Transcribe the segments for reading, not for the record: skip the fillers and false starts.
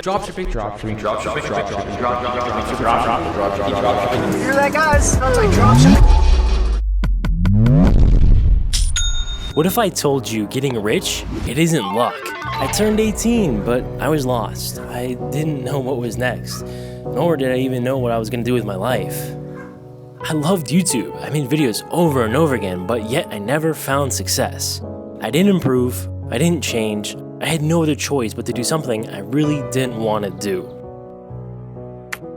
Dropshipping. You hear that, guys? Sounds like dropshipping. What if I told you getting rich, it isn't luck? I turned 18, but I was lost. I didn't know what was next, nor did I even know what I was gonna do with my life. I loved YouTube. I made videos over and over again, but yet I never found success. I didn't improve, I didn't change, I had no other choice but to do something I really didn't want to do.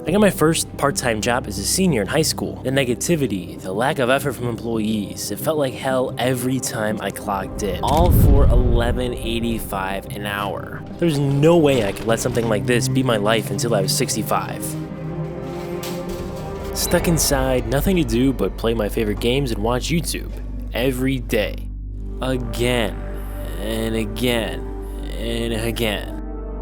I got my first part-time job as a senior in high school. The negativity, the lack of effort from employees, it felt like hell every time I clocked in. All for $11.85 an hour. There's no way I could let something like this be my life until I was 65. Stuck inside, nothing to do but play my favorite games and watch YouTube every day. Again and again and again.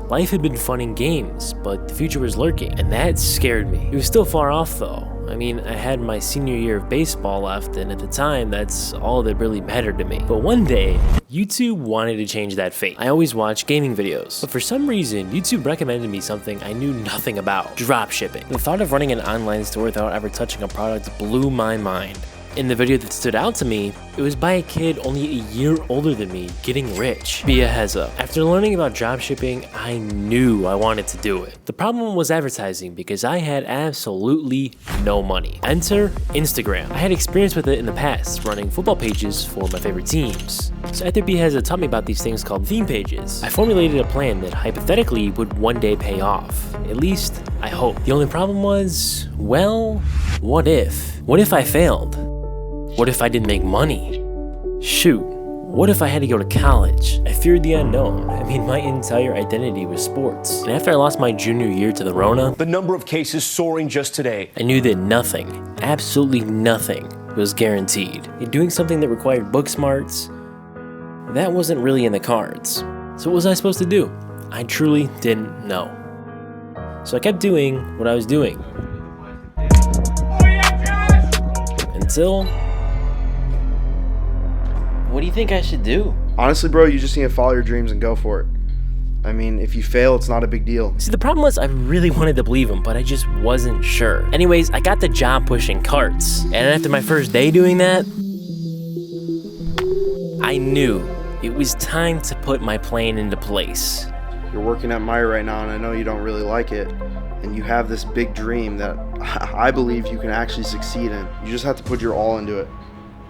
Life had been fun in games, but the future was lurking, and that scared me. It was still far off though. I mean, I had my senior year of baseball left, and at the time, that's all that really mattered to me. But one day, YouTube wanted to change that fate. I always watched gaming videos, but for some reason, YouTube recommended me something I knew nothing about: dropshipping. The thought of running an online store without ever touching a product blew my mind. In the video that stood out to me, it was by a kid only a year older than me getting rich via Heza. After learning about dropshipping, I knew I wanted to do it. The problem was advertising because I had absolutely no money. Enter Instagram. I had experience with it in the past, running football pages for my favorite teams. So after Heza taught me about these things called theme pages, I formulated a plan that hypothetically would one day pay off. At least, I hope. The only problem was, well, what if? What if I failed? What if I didn't make money? Shoot, what if I had to go to college? I feared the unknown. I mean, my entire identity was sports. And after I lost my junior year to the Rona, the number of cases soaring just today, I knew that nothing, absolutely nothing, was guaranteed. And doing something that required book smarts, that wasn't really in the cards. So what was I supposed to do? I truly didn't know. So I kept doing what I was doing. Until... What do you think I should do? Honestly, bro, you just need to follow your dreams and go for it. I mean, if you fail, it's not a big deal. See, the problem was I really wanted to believe him, but I just wasn't sure. Anyways, I got the job pushing carts. And after my first day doing that, I knew it was time to put my plan into place. You're working at Maya right now, and I know you don't really like it. And you have this big dream that I believe you can actually succeed in. You just have to put your all into it.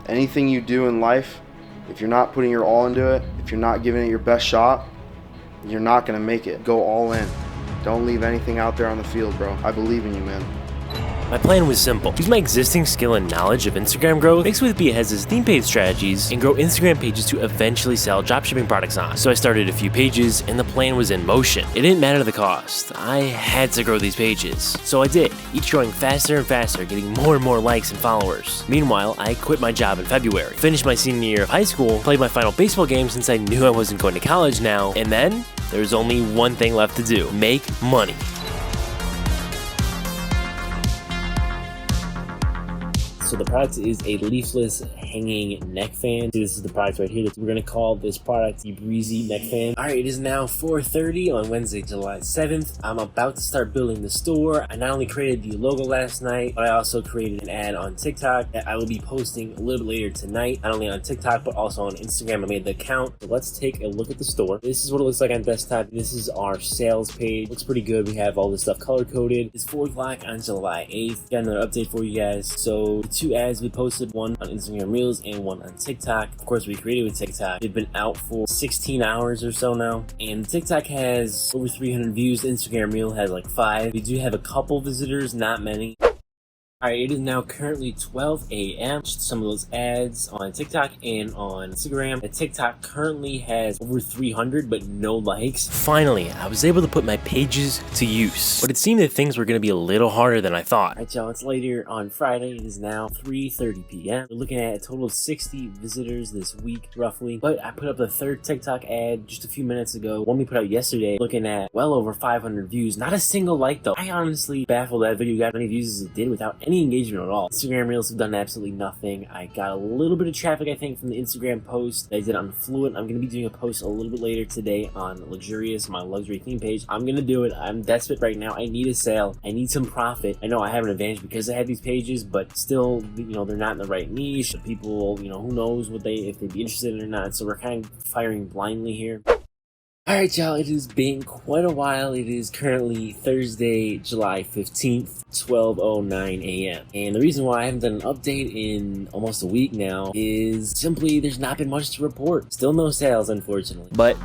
Anything you do in life, if you're not putting your all into it, if you're not giving it your best shot, you're not gonna make it. Go all in. Don't leave anything out there on the field, bro. I believe in you, man. My plan was simple. Use my existing skill and knowledge of Instagram growth, mix with Heza's theme page strategies, and grow Instagram pages to eventually sell dropshipping products on. So I started a few pages, and the plan was in motion. It didn't matter the cost. I had to grow these pages. So I did, each growing faster and faster, getting more and more likes and followers. Meanwhile, I quit my job in February, finished my senior year of high school, played my final baseball game since I knew I wasn't going to college now, and then there was only one thing left to do: make money. So the product is a leafless hanging neck fan. This is the product right here that we're gonna call this product the Breezy Neck Fan. All right, it is now 4:30 on Wednesday, July 7th. I'm about to start building the store. I not only created the logo last night, but I also created an ad on TikTok that I will be posting a little bit later tonight, not only on TikTok, but also on Instagram. I made the account. So let's take a look at the store. This is what it looks like on desktop. This is our sales page. Looks pretty good. We have all this stuff color coded. It's 4 o'clock on July 8th. Got another update for you guys. So 2 ads we posted, one on Instagram Reels and one on TikTok. Of course, we created with TikTok. They've been out for 16 hours or so now, and TikTok has over 300 views. Instagram Reel has like 5. We do have a couple visitors, not many. Alright, it is now currently 12 a.m. Some of those ads on TikTok and on Instagram. The TikTok currently has over 300 but no likes. Finally, I was able to put my pages to use. But it seemed that things were going to be a little harder than I thought. Alright y'all, it's later on Friday. It is now 3:30 p.m. We're looking at a total of 60 visitors this week, roughly. But I put up the third TikTok ad just a few minutes ago. One we put out yesterday, looking at well over 500 views. Not a single like though. I honestly baffled that video got as many views as it did without any any engagement at all. Instagram Reels have done absolutely nothing. I got a little bit of traffic, I think, from the Instagram post that I did on Fluent. I'm going to be doing a post a little bit later today on Luxurious, my luxury theme page. I'm going to do it. I'm desperate right now. I need a sale. I need some profit. I know I have an advantage because I have these pages, but still, you know, they're not in the right niche. The people, you know, who knows what if they'd be interested in or not. So we're kind of firing blindly here. Alright y'all, it has been quite a while. It is currently Thursday, July 15th, 12:09 a.m. And the reason why I haven't done an update in almost a week now is simply there's not been much to report. Still no sales, unfortunately. But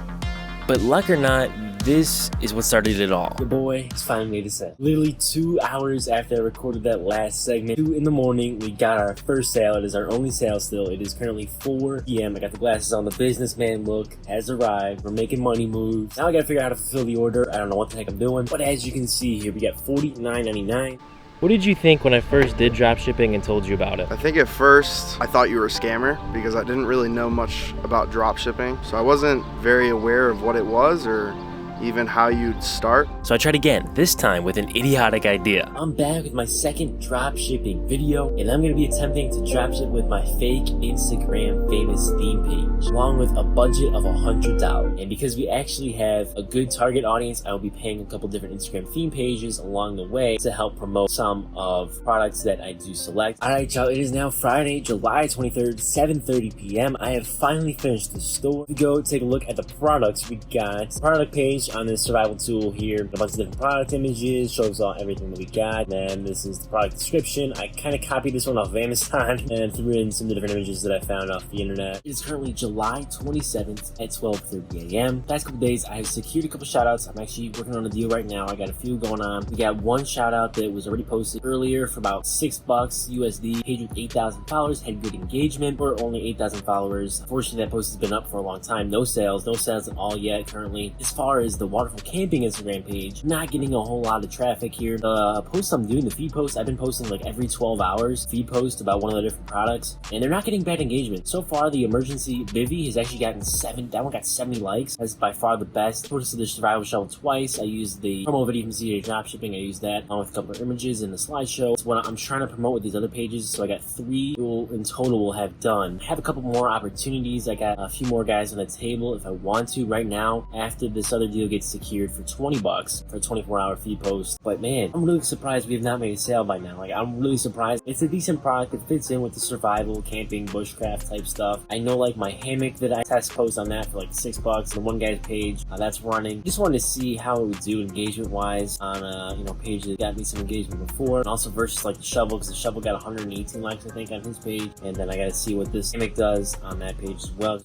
luck or not, this is what started it all. Your boy has finally made a sale. Literally 2 hours after I recorded that last segment, 2 in the morning, we got our first sale. It is our only sale still. It is currently 4 p.m. I got the glasses on. The businessman look has arrived. We're making money moves. Now I gotta figure out how to fulfill the order. I don't know what the heck I'm doing. But as you can see here, we got $49.99. What did you think when I first did dropshipping and told you about it? I think at first I thought you were a scammer because I didn't really know much about dropshipping. So I wasn't very aware of what it was or even how you'd start. So I tried again, this time with an idiotic idea. I'm back with my second dropshipping video, and I'm going to be attempting to dropship with my fake Instagram famous theme page, along with a budget of $100. And because we actually have a good target audience, I will be paying a couple different Instagram theme pages along the way to help promote some of products that I do select. Alright y'all, it is now Friday, July 23rd, 7:30 p.m. I have finally finished the store. We go take a look at the products. We got product page on this survival tool here, a bunch of different product images, shows all everything that we got. And this is the product description. I kind of copied this one off of Amazon and threw in some of the different images that I found off the internet. It is currently July 27th at 12:30 a.m. Past couple days, I have secured a couple shout outs. I'm actually working on a deal right now. I got a few going on. We got one shout out that was already posted earlier for about $6 USD. Page with 8,000 followers, had good engagement. We're only 8,000 followers. Unfortunately, that post has been up for a long time. No sales at all yet currently. As far as the waterfall camping Instagram page, not getting a whole lot of traffic here. The posts I'm doing, the feed posts, I've been posting like every 12 hours, feed post about one of the different products, and they're not getting bad engagement. So far, the emergency bivvy has actually gotten that one got 70 likes. That's by far the best. Posted the survival shovel twice. I used the promo video from CJ Dropshipping. I used that along with a couple of images in the slideshow. It's what I'm trying to promote with these other pages. So I got 3 in total will have done. I have a couple more opportunities. I got a few more guys on the table if I want to right now after this other deal gets secured for $20 for a 24-hour feed post. But man, I'm really surprised we have not made a sale by now. Like, I'm really surprised. It's a decent product. It fits in with the survival, camping, bushcraft type stuff. I know like my hammock that I test post on that for like $6. The one guy's page that's running. Just wanted to see how it would do engagement wise on a page that got me some engagement before. And also versus like the shovel, because the shovel got 118 likes I think on his page. And then I got to see what this hammock does on that page as well.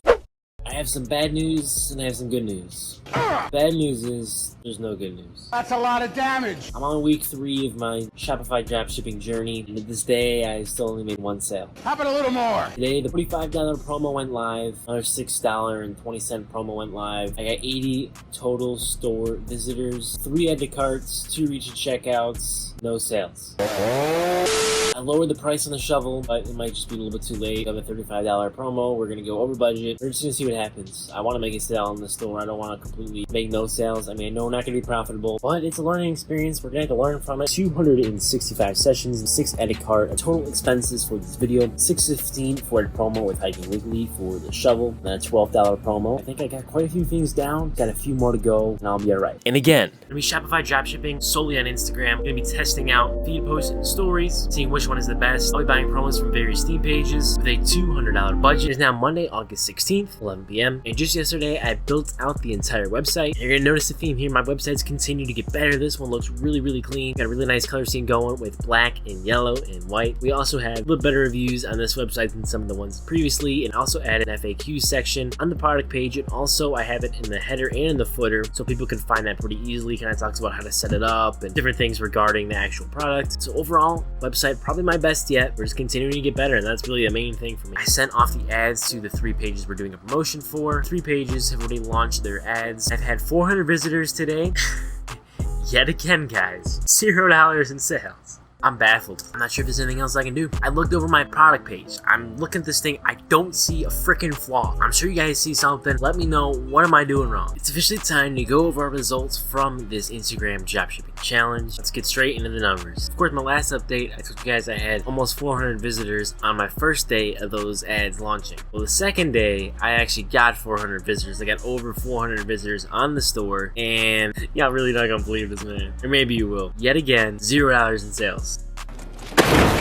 I have some bad news and I have some good news. Bad news is there's no good news. That's a lot of damage. I'm on week 3 of my Shopify dropshipping journey, and to this day, I still only made 1 sale. How about a little more? Today, the $45 promo went live. Another $6.20 promo went live. I got 80 total store visitors, 3 add to carts, 2 reach and checkouts, no sales. I lowered the price on the shovel, but it might just be a little bit too late. I have a $35 promo. We're gonna go over budget. We're just gonna see what happens. I want to make a sale in the store. I don't want to completely make no sales. I mean, I know I'm not gonna be profitable, but it's a learning experience. We're gonna have to learn from it. 265 sessions, 6 edit cart. Total expenses for this video: $615 for a promo with Hiking Weekly for the shovel, and a $12 promo. I think I got quite a few things down. Got a few more to go, and I'll be alright. And again, gonna be Shopify dropshipping solely on Instagram. Gonna be testing out feed posts and stories, seeing which one is the best. I'll be buying promos from various theme pages with a $200 budget. It is now Monday, August 16th, 11 p.m. And just yesterday, I built out the entire website. You're gonna notice the theme here. My websites continue to get better. This one looks really, really clean. Got a really nice color scheme going with black and yellow and white. We also had a little better reviews on this website than some of the ones previously, and also added an FAQ section on the product page. And also I have it in the header and in the footer so people can find that pretty easily. Kind of talks about how to set it up and different things regarding the actual product. So overall, website probably my best yet. We're just continuing to get better, and that's really the main thing for me. I sent off the ads to the 3 pages we're doing a promotion for. 3 pages have already launched their ads. I've had 400 visitors today. Yet again, guys, $0 in sales. I'm baffled. I'm not sure if there's anything else I can do. I looked over my product page. I'm looking at this thing. I don't see a freaking flaw. I'm sure you guys see something. Let me know. What am I doing wrong? It's officially time to go over our results from this Instagram dropshipping challenge. Let's get straight into the numbers. Of course, my last update, I told you guys I had almost 400 visitors on my first day of those ads launching. Well, the second day, I actually got 400 visitors. I got over 400 visitors on the store, and y'all really not gonna believe this, man. Or maybe you will. Yet again, $0 in sales.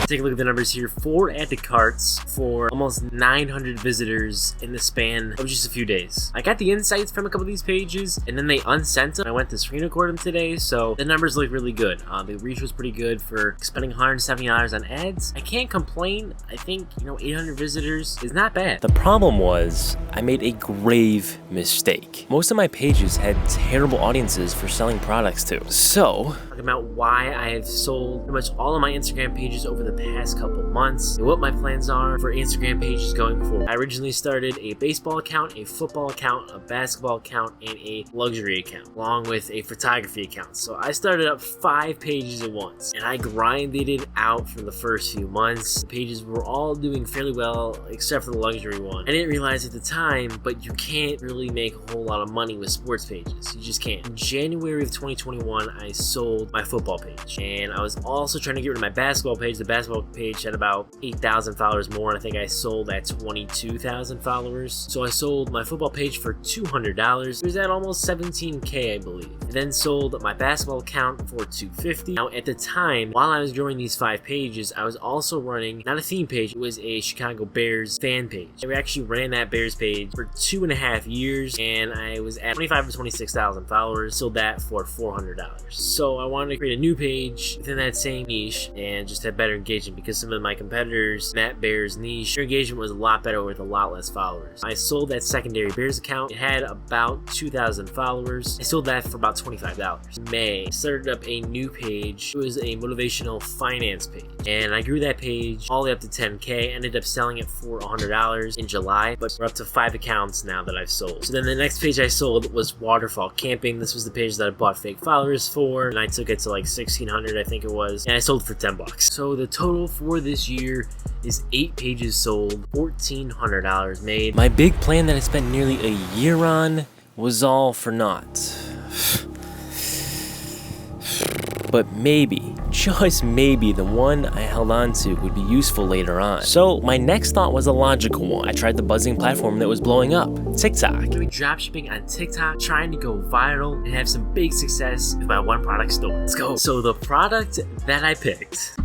Take a look at the numbers here. 4 add to carts for almost 900 visitors in the span of just a few days. I got the insights from a couple of these pages, and then they unsent them. I went to screen record them today, so the numbers look really good. The reach was pretty good for spending $170 on ads. I can't complain. I think, 800 visitors is not bad. The problem was, I made a grave mistake. Most of my pages had terrible audiences for selling products to. So, talking about why I have sold pretty much all of my Instagram pages over the past couple months and what my plans are for Instagram pages going forward. I originally started a baseball account, a football account, a basketball account, and a luxury account, along with a photography account. So I started up 5 pages at once, and I grinded it out for the first few months. The pages were all doing fairly well, except for the luxury one. I didn't realize at the time, but you can't really make a whole lot of money with sports pages. You just can't. In January of 2021, I sold my football page, and I was also trying to get rid of my basketball page. The basketball page had about 8,000 followers more, and I think I sold at 22,000 followers. So I sold my football page for $200. It was at almost 17K, I believe. I then sold my basketball account for $250. Now, at the time, while I was growing these 5 pages, I was also running, not a theme page, it was a Chicago Bears fan page. I actually ran that Bears page for 2.5 years, and I was at 25 to 26,000 followers. Sold that for $400. So I wanted to create a new page within that same niche and just have better engagement, because some of my competitors, Matt Bear's niche, their engagement was a lot better with a lot less followers. I sold that secondary Bears account. It had about 2,000 followers. I sold that for about $25. In May, I started up a new page. It was a motivational finance page, and I grew that page all the way up to 10K. Ended up selling it for $100 in July, but we're up to 5 accounts now that I've sold. So then the next page I sold was waterfall camping. This was the page that I bought fake followers for, and I took it to like 1,600, I think it was, and I sold for $10. So the total for this year is 8 pages sold, $1,400 made. my big plan that I spent nearly a year on was all for naught. But maybe, just maybe, the one I held on to would be useful later on. So my next thought was a logical one. I tried the buzzing platform that was blowing up, TikTok. I'm doing dropshipping on TikTok, trying to go viral and have some big success with my one product store. Let's go. So the product that I picked,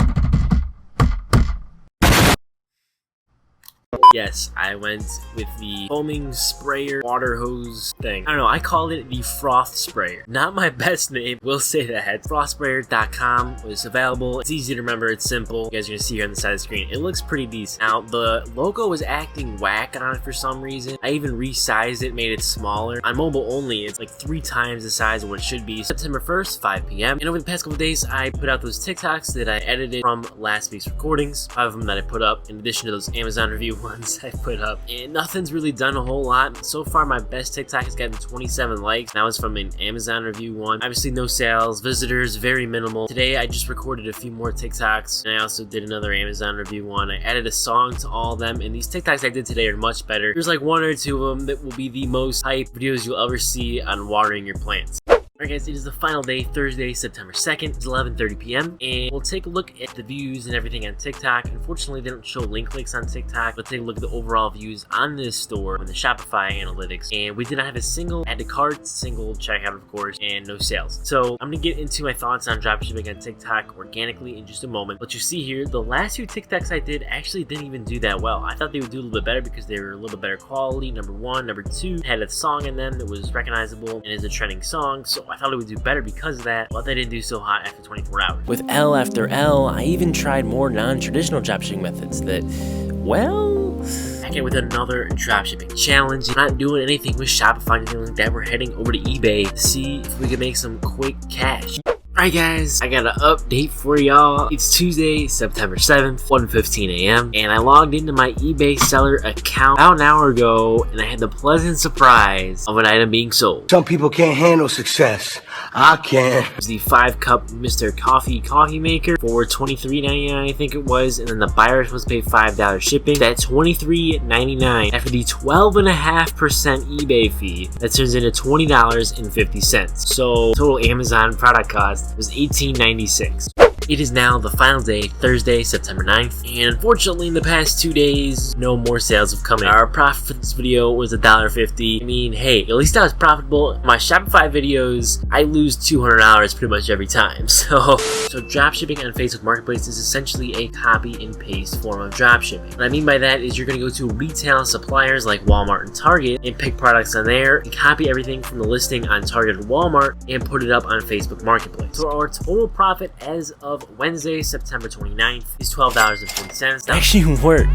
yes, I went with the foaming sprayer water hose thing. I don't know, I called it the froth sprayer. Not my best name, will say that. Frothsprayer.com was available. It's easy to remember, it's simple. You guys are gonna see here on the side of the screen. It looks pretty decent. Now, the logo was acting whack on it for some reason. I even resized it, made it smaller. On mobile only, it's like 3 times the size of what it should be. September 1st, 5 p.m. And over the past couple days, I put out those TikToks that I edited from last week's recordings. 5 of them that I put up, in addition to those Amazon review ones I put up, and nothing's really done a whole lot. So far, my best TikTok has gotten 27 likes. That was from an Amazon review one. Obviously, no sales, visitors, very minimal. Today, I just recorded a few more TikToks, and I also did another Amazon review one. I added a song to all of them, and these TikToks I did today are much better. There's like 1 or 2 of them that will be the most hype videos you'll ever see on watering your plants. Alright guys, it is the final day, Thursday, September 2nd. It's 11:30 p.m. and we'll take a look at the views and everything on TikTok. Unfortunately, they don't show link clicks on TikTok. We'll take a look at the overall views on this store on the Shopify analytics. And we did not have a single add to cart, single checkout, of course, and no sales. So I'm gonna get into my thoughts on dropshipping on TikTok organically in just a moment. But you see here, the last 2 TikToks I did actually didn't even do that well. I thought they would do a little bit better because they were a little bit better quality, number 1. Number 2, had a song in them that was recognizable and is a trending song. So I thought it would do better because of that, but they didn't do so hot after 24 hours. With L after L, I even tried more non-traditional dropshipping methods that, well... Back in with another dropshipping challenge. Not doing anything with Shopify or anything like that. We're heading over to eBay to see if we can make some quick cash. Alright guys, I got an update for y'all. It's Tuesday, September 7th, 1:15 a.m. and I logged into my eBay seller account about an hour ago, and I had the pleasant surprise of an item being sold. Some people can't handle success. I can't. There's the 5-cup Mr. Coffee maker for $23.99, I think it was, and then the buyer was supposed to pay $5 shipping. That's $23.99. After the 12.5% eBay fee, that turns into $20.50. So total Amazon product cost was $18.96. It is now the final day, Thursday, September 9th, and unfortunately in the past 2 days, no more sales have come in. Our profit for this video was $1.50. I mean, hey, at least I was profitable. My Shopify videos, I lose $200 pretty much every time. So dropshipping on Facebook Marketplace is essentially a copy and paste form of dropshipping. What I mean by that is you're gonna go to retail suppliers like Walmart and Target and pick products on there and copy everything from the listing on Target and Walmart and put it up on Facebook Marketplace. So our total profit as of Wednesday, September 29th is $12.40. It actually worked,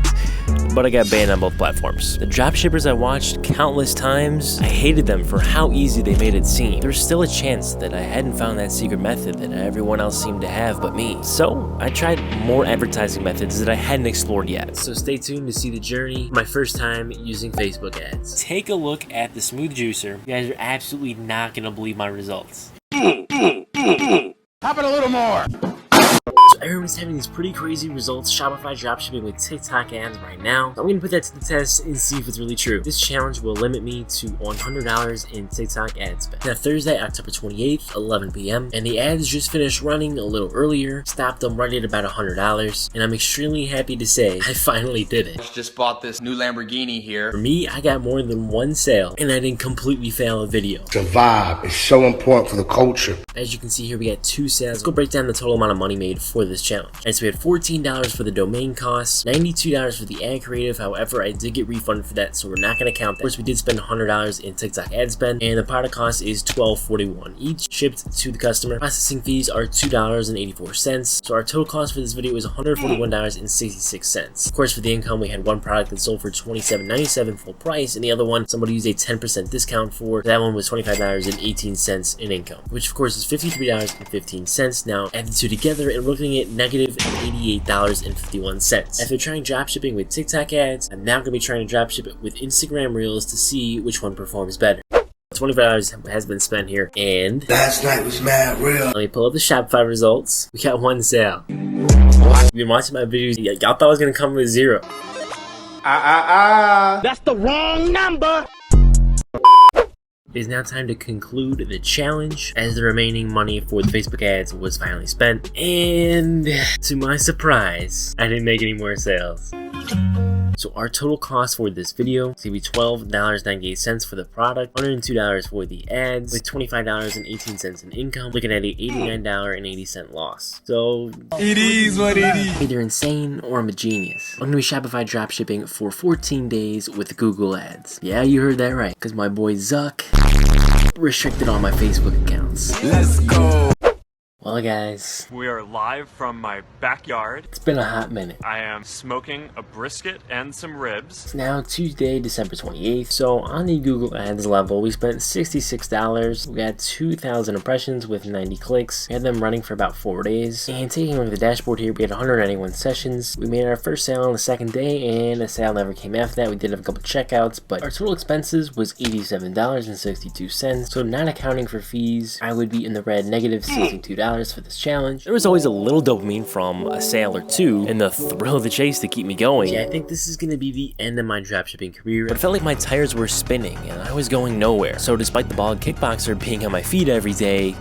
but I got banned on both platforms. The dropshippers I watched countless times, I hated them for how easy they made it seem. There's still a chance that I hadn't found that secret method that everyone else seemed to have but me. So I tried more advertising methods that I hadn't explored yet. So stay tuned to see the journey, my first time using Facebook ads. Take a look at the smooth juicer. You guys are absolutely not gonna believe my results. Pop it a little more. So everyone's having these pretty crazy results Shopify dropshipping with TikTok ads right now. So I'm going to put that to the test and see if it's really true. This challenge will limit me to $100 in TikTok ad spend. Now Thursday, October 28th, 11 p.m. and the ads just finished running a little earlier. Stopped them right at about $100, and I'm extremely happy to say I finally did it. Just bought this new Lamborghini here. For me, I got more than one sale, and I didn't completely fail a video. The vibe is so important for the culture. As you can see here, we got 2 sales. Let's go break down the total amount of money made for this challenge. And so we had $14 for the domain costs, $92 for the ad creative. However, I did get refunded for that, so we're not going to count that. Of course, we did spend $100 in TikTok ad spend, and the product cost is $12.41 each, shipped to the customer. Processing fees are $2.84. So our total cost for this video is $141.66. Of course, for the income, we had one product that sold for $27.97 full price, and the other one, somebody used a 10% discount for. That one was $25.18 in income, which of course is $53.15. Now add the two together, and we're looking at negative $88.51. After trying dropshipping with TikTok ads, I'm now going to be trying to dropship it with Instagram Reels to see which one performs better. $25 has been spent here, and Last night was mad real. let me pull up the Shopify results. We got one sale. You've been watching my videos, y'all thought I was going to come with 0. That's the wrong number. It is now time to conclude the challenge, as the remaining money for the Facebook ads was finally spent, and to my surprise, I didn't make any more sales. So our total cost for this video is going to be $12.98 for the product, $102 for the ads, with $25.18 in income, looking at a $89.80 loss. So It is what it is. either insane or I'm a genius. I'm going to be Shopify dropshipping for 14 days with Google ads. Yeah, you heard that right, because my boy Zuck restricted all my Facebook accounts. Let's go. Well guys, We are live from my backyard. it's been a hot minute. I am smoking a brisket and some ribs. It's now Tuesday, December 28th, so on the Google Ads level, we spent $66. We got 2,000 impressions with 90 clicks. We had them running for about 4 days. And taking a look at the dashboard here, we had 191 sessions. We made our first sale on the second day, and a sale never came after that. We did have a couple checkouts, but our total expenses was $87.62. So not accounting for fees, I would be in the red, negative $62 for this challenge. There was always a little dopamine from a sale or two and the thrill of the chase to keep me going. Yeah, I think this is going to be the end of my dropshipping career. But it felt like my tires were spinning and I was going nowhere. So despite the bald kickboxer being on my feet every day,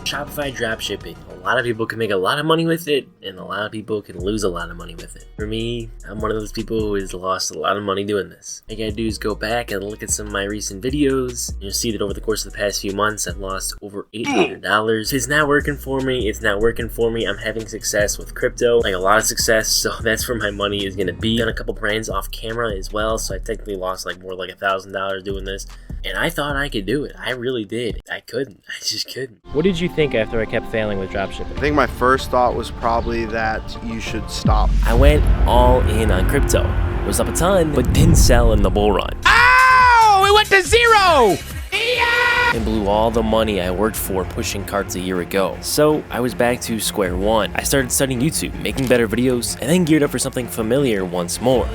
Shopify dropshipping. A lot of people can make a lot of money with it, and a lot of people can lose a lot of money with it. For me, I'm one of those people who has lost a lot of money doing this. All you gotta do is go back and look at some of my recent videos, and you'll see that over the course of the past few months, I've lost over $800. If it's not working for me, it's not working for me. I'm having success with crypto, like a lot of success, so that's where my money is gonna be. Done a couple brands off camera as well, so I technically lost like more like $1,000 doing this. And I thought I could do it. I really did. I couldn't. I just couldn't. what did you think after I kept failing with dropshipping? I think my first thought was probably that you should stop. I went all in on crypto. Was up a ton, but didn't sell in the bull run. Oh, it went to 0. And blew all the money I worked for pushing carts a year ago. So I was back to square one. I started studying YouTube, making better videos, and then geared up for something familiar once more.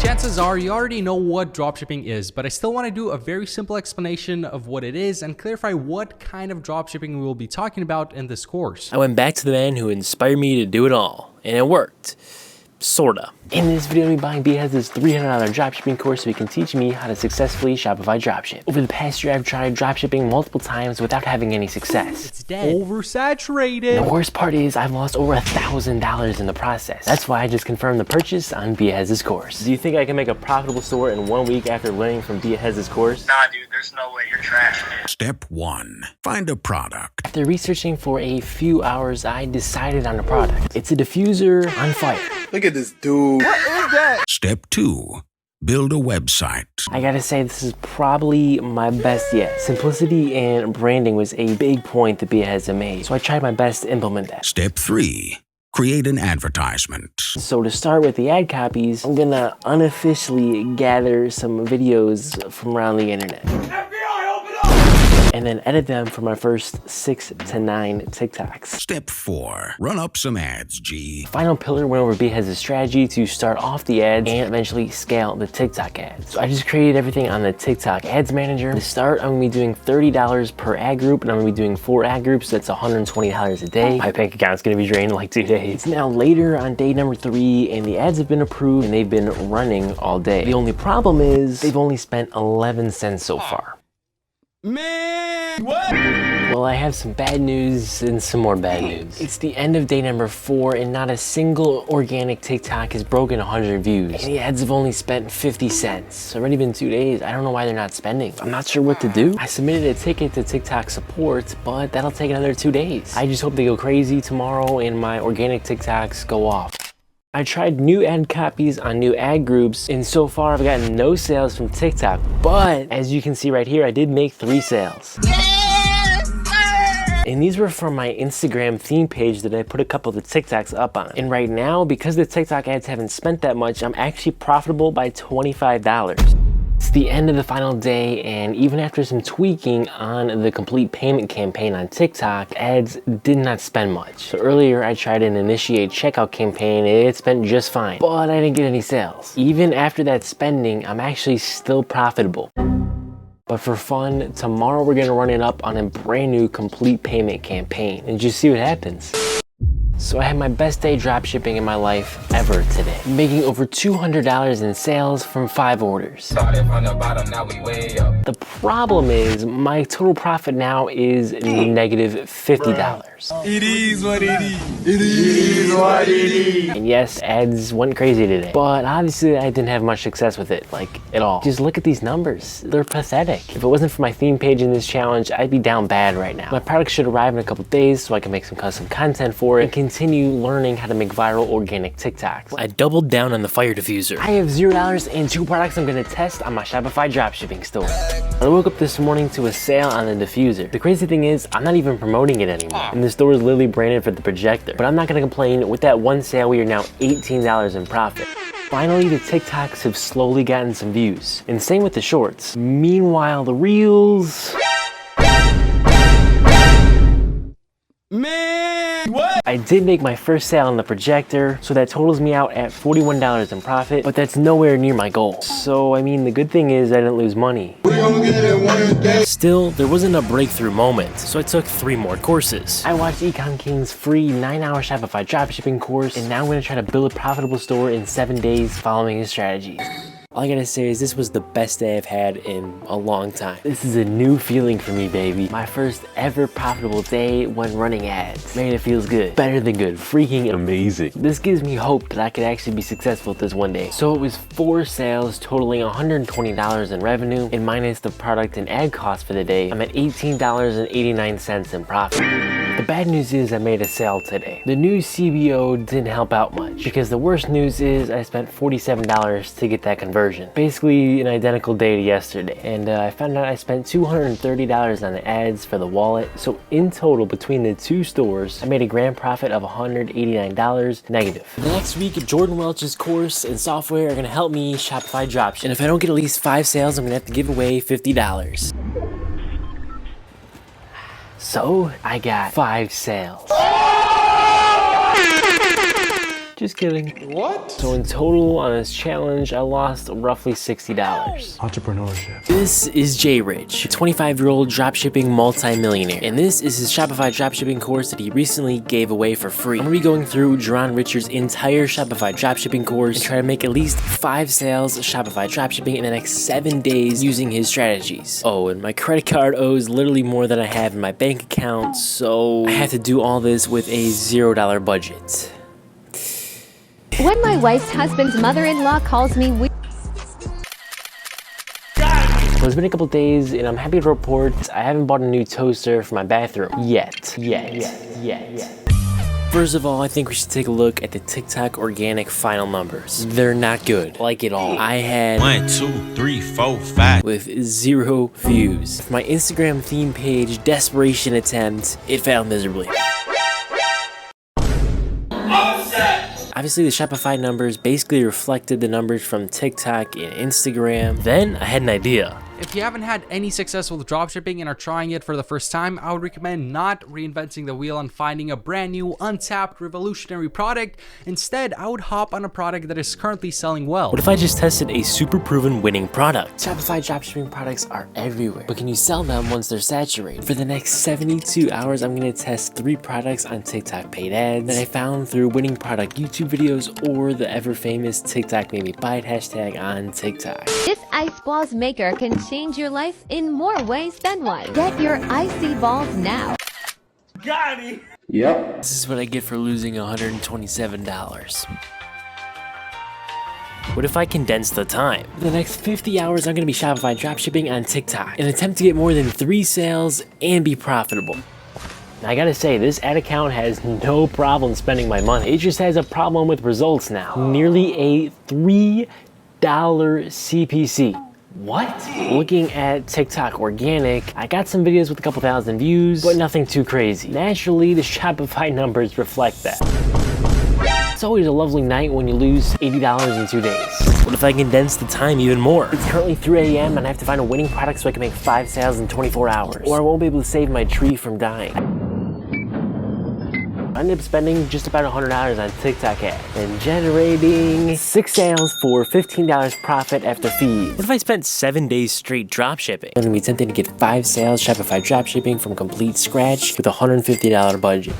Chances are you already know what dropshipping is, but I still want to do a very simple explanation of what it is and clarify what kind of dropshipping we will be talking about in this course. I went back to the man who inspired me to do it all, and it worked. Sorta. In this video, I'll be buying BHaz's $300 dropshipping course so he can teach me how to successfully Shopify dropship. Over the past year, I've tried dropshipping multiple times without having any success. It's dead. Oversaturated. The worst part is I've lost over $1,000 in the process. That's why I just confirmed the purchase on BHaz's course. Do you think I can make a profitable store in 1 week after learning from BHaz's course? Nah, dude, there's no way. You're trash, man. Step 1. Find a product. After researching for a few hours, I decided on the product. It's a diffuser on fire. Look at this dude. What is that? Step 2. Build a website. I gotta say, this is probably my best yet. Simplicity and branding was a big point that BHaz made, so I tried my best to implement that. Step 3. Create an advertisement. So to start with the ad copies, I'm gonna unofficially gather some videos from around the internet. And then edit them for my first 6 to 9 TikToks. Step 4. Run up some ads, G. Final pillar went over BHaz's strategy to start off the ads and eventually scale the TikTok ads. So I just created everything on the TikTok ads manager. To start, I'm gonna be doing $30 per ad group, and I'm gonna be doing 4 ad groups. So that's $120 a day. My bank account's gonna be drained in like 2 days. It's now later on day number 3, and the ads have been approved and they've been running all day. The only problem is they've only spent 11 cents so far. Man, what? Well, I have some bad news and some more bad news. It's the end of day number 4, and not a single organic TikTok has broken 100 views. And the ads have only spent 50 cents. It's already been 2 days. I don't know why they're not spending. I'm not sure what to do. I submitted a ticket to TikTok support, but that'll take another 2 days. I just hope they go crazy tomorrow and my organic TikToks go off. I tried new ad copies on new ad groups, and so far I've gotten no sales from TikTok, but as you can see right here, I did make 3 sales. Yes, and these were from my Instagram theme page that I put a couple of the TikToks up on. And right now, because the TikTok ads haven't spent that much, I'm actually profitable by $25. It's the end of the final day, and even after some tweaking on the complete payment campaign on TikTok, ads did not spend much. So earlier I tried an initiate checkout campaign and it spent just fine, but I didn't get any sales. Even after that spending, I'm actually still profitable. But for fun, tomorrow we're gonna run it up on a brand new complete payment campaign and just see what happens. So I had my best day dropshipping in my life ever today, making over $200 in sales from 5 orders. Started from the bottom, now we way up. The problem is my total profit now is negative $50. It is what it is. It is what it is. And yes, ads went crazy today, but obviously I didn't have much success with it, like at all. Just look at these numbers, they're pathetic. If it wasn't for my theme page in this challenge, I'd be down bad right now. My product should arrive in a couple days so I can make some custom content for it and continue learning how to make viral organic TikToks. I doubled down on the fire diffuser. I have $0 and 2 products I'm gonna test on my Shopify dropshipping store. I woke up this morning to a sale on the diffuser. The crazy thing is, I'm not even promoting it anymore. And the store is literally branded for the projector. But I'm not gonna complain. With that one sale, we are now $18 in profit. Finally, the TikToks have slowly gotten some views. And same with the shorts. Meanwhile, the reels... Man, what? I did make my first sale on the projector, so that totals me out at $41 in profit, but that's nowhere near my goal. So, I mean, the good thing is I didn't lose money. Still, there wasn't a breakthrough moment, so I took 3 more courses. I watched Econ King's free 9-hour Shopify dropshipping course, and now I'm gonna try to build a profitable store in 7 days following his strategies. All I gotta say is this was the best day I've had in a long time. This is a new feeling for me, baby. My first ever profitable day when running ads. Man, it feels good. Better than good. Freaking amazing. This gives me hope that I could actually be successful at this one day. So it was 4 sales totaling $120 in revenue, and minus the product and ad cost for the day, I'm at $18.89 in profit. The bad news is I made a sale today. The new CBO didn't help out much, because the worst news is I spent $47 to get that conversion. Basically an identical day to yesterday. And I found out I spent $230 on the ads for the wallet. So in total, between the 2 stores, I made a grand profit of $189 negative. Next week, Jordan Welch's course and software are gonna help me Shopify dropship. And if I don't get at least 5 sales, I'm gonna have to give away $50. So I got 5 sales. Just kidding. What? So in total on this challenge, I lost roughly $60. Entrepreneurship. This is Jay Rich, a 25-year-old dropshipping multi-millionaire. And this is his Shopify dropshipping course that he recently gave away for free. I'm gonna be going through Jaron Richard's entire Shopify dropshipping course and try to make at least 5 sales Shopify dropshipping in the next 7 days using his strategies. Oh, and my credit card owes literally more than I have in my bank account, so I have to do all this with a $0 budget. When my wife's husband's mother-in-law calls me weird. So it's been a couple days and I'm happy to report I haven't bought a new toaster for my bathroom yet. First of all, I think we should take a look at the TikTok organic final numbers. They're not good, like at all. I had 1, 2, 3, 4, 5 with 0 views. For my Instagram theme page desperation attempt, it failed miserably. Obviously, the Shopify numbers basically reflected the numbers from TikTok and Instagram. Then I had an idea. If you haven't had any success with dropshipping and are trying it for the first time, I would recommend not reinventing the wheel and finding a brand new, untapped, revolutionary product. Instead, I would hop on a product that is currently selling well. What if I just tested a super proven winning product? Shopify dropshipping products are everywhere, but can you sell them once they're saturated? For the next 72 hours, I'm gonna test 3 products on TikTok paid ads that I found through winning product YouTube videos or the ever famous TikTok made me buy it hashtag on TikTok. This ice balls maker can change your life in more ways than one. Get your icy balls now. Got it. Yep. This is what I get for losing $127. What if I condense the time? For the next 50 hours, I'm gonna be Shopify dropshipping on TikTok, an attempt to get more than 3 sales and be profitable. Now, I gotta say, this ad account has no problem spending my money. It just has a problem with results now. Nearly a $3 CPC. What? Looking at TikTok organic, I got some videos with a couple thousand views, but nothing too crazy. Naturally, the Shopify numbers reflect that. It's always a lovely night when you lose $80 in 2 days. What if I condense the time even more? It's currently 3 a.m. and I have to find a winning product so I can make 5 sales in 24 hours. Or I won't be able to save my tree from dying. I ended up spending just about $100 on TikTok ads and generating 6 sales for $15 profit after fees. What if I spent 7 days straight dropshipping? I'm gonna be tempted to get 5 sales Shopify dropshipping from complete scratch with a $150 budget.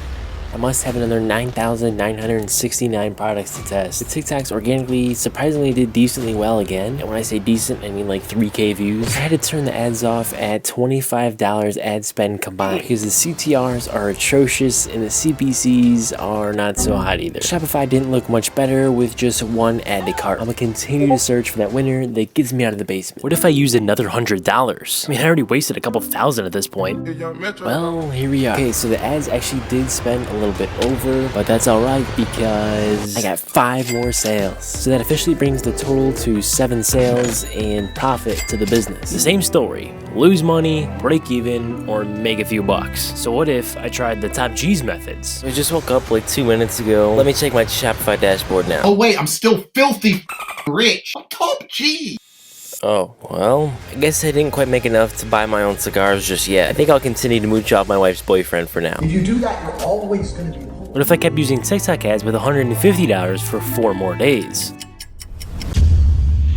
I must have another 9,969 products to test. The TikToks organically surprisingly did decently well again. And when I say decent, I mean like 3K views. I had to turn the ads off at $25 ad spend combined because the CTRs are atrocious and the CPCs are not so hot either. Shopify didn't look much better with just 1 add to cart. I'm gonna continue to search for that winner that gets me out of the basement. What if I use another $100? I mean, I already wasted a couple thousand at this point. Well, here we are. Okay, so the ads actually did spend a little bit over, but that's alright because I got 5 more sales. So that officially brings the total to 7 sales and profit to the business. The same story, lose money, break even, or make a few bucks. So what if I tried the top G's methods? I just woke up like 2 minutes ago. Let me check my Shopify dashboard now. Oh wait, I'm still filthy rich. I'm top G. Oh, well, I guess I didn't quite make enough to buy my own cigars just yet. I think I'll continue to mooch off my wife's boyfriend for now. If you do that, you're always gonna be. What if I kept using TikTok ads with $150 for 4 more days?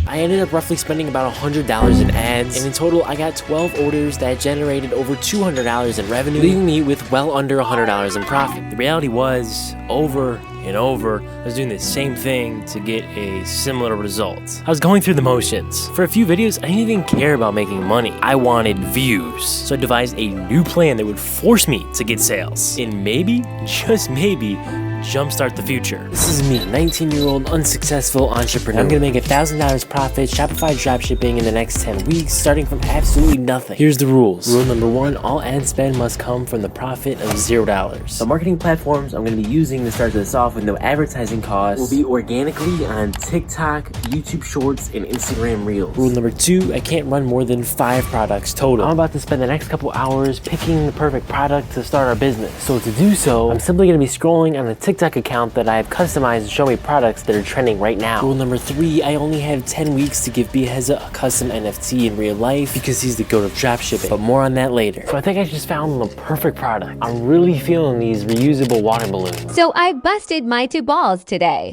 I ended up roughly spending about $100 in ads, and in total I got 12 orders that generated over $200 in revenue, leaving me with well under $100 in profit. The reality was, over and over, I was doing the same thing to get a similar result. I was going through the motions. For a few videos, I didn't even care about making money. I wanted views. So I devised a new plan that would force me to get sales. And maybe, just maybe, jumpstart the future. This is me, a 19-year-old unsuccessful entrepreneur. I'm gonna make $1,000 profit Shopify dropshipping in the next 10 weeks, starting from absolutely nothing. Here's the rules. Rule number 1, all ad spend must come from the profit of $0. The marketing platforms I'm gonna be using to start this off with no advertising costs will be organically on TikTok, YouTube Shorts, and Instagram Reels. Rule number 2, I can't run more than 5 products total. I'm about to spend the next couple hours picking the perfect product to start our business. So to do so, I'm simply gonna be scrolling on the TikTok TikTok account that I have customized to show me products that are trending right now. Rule number 3, I only have 10 weeks to give Bieheza a custom NFT in real life because he's the goat of dropshipping, but more on that later. So I think I just found the perfect product. I'm really feeling these reusable water balloons. So I busted my 2 balls today.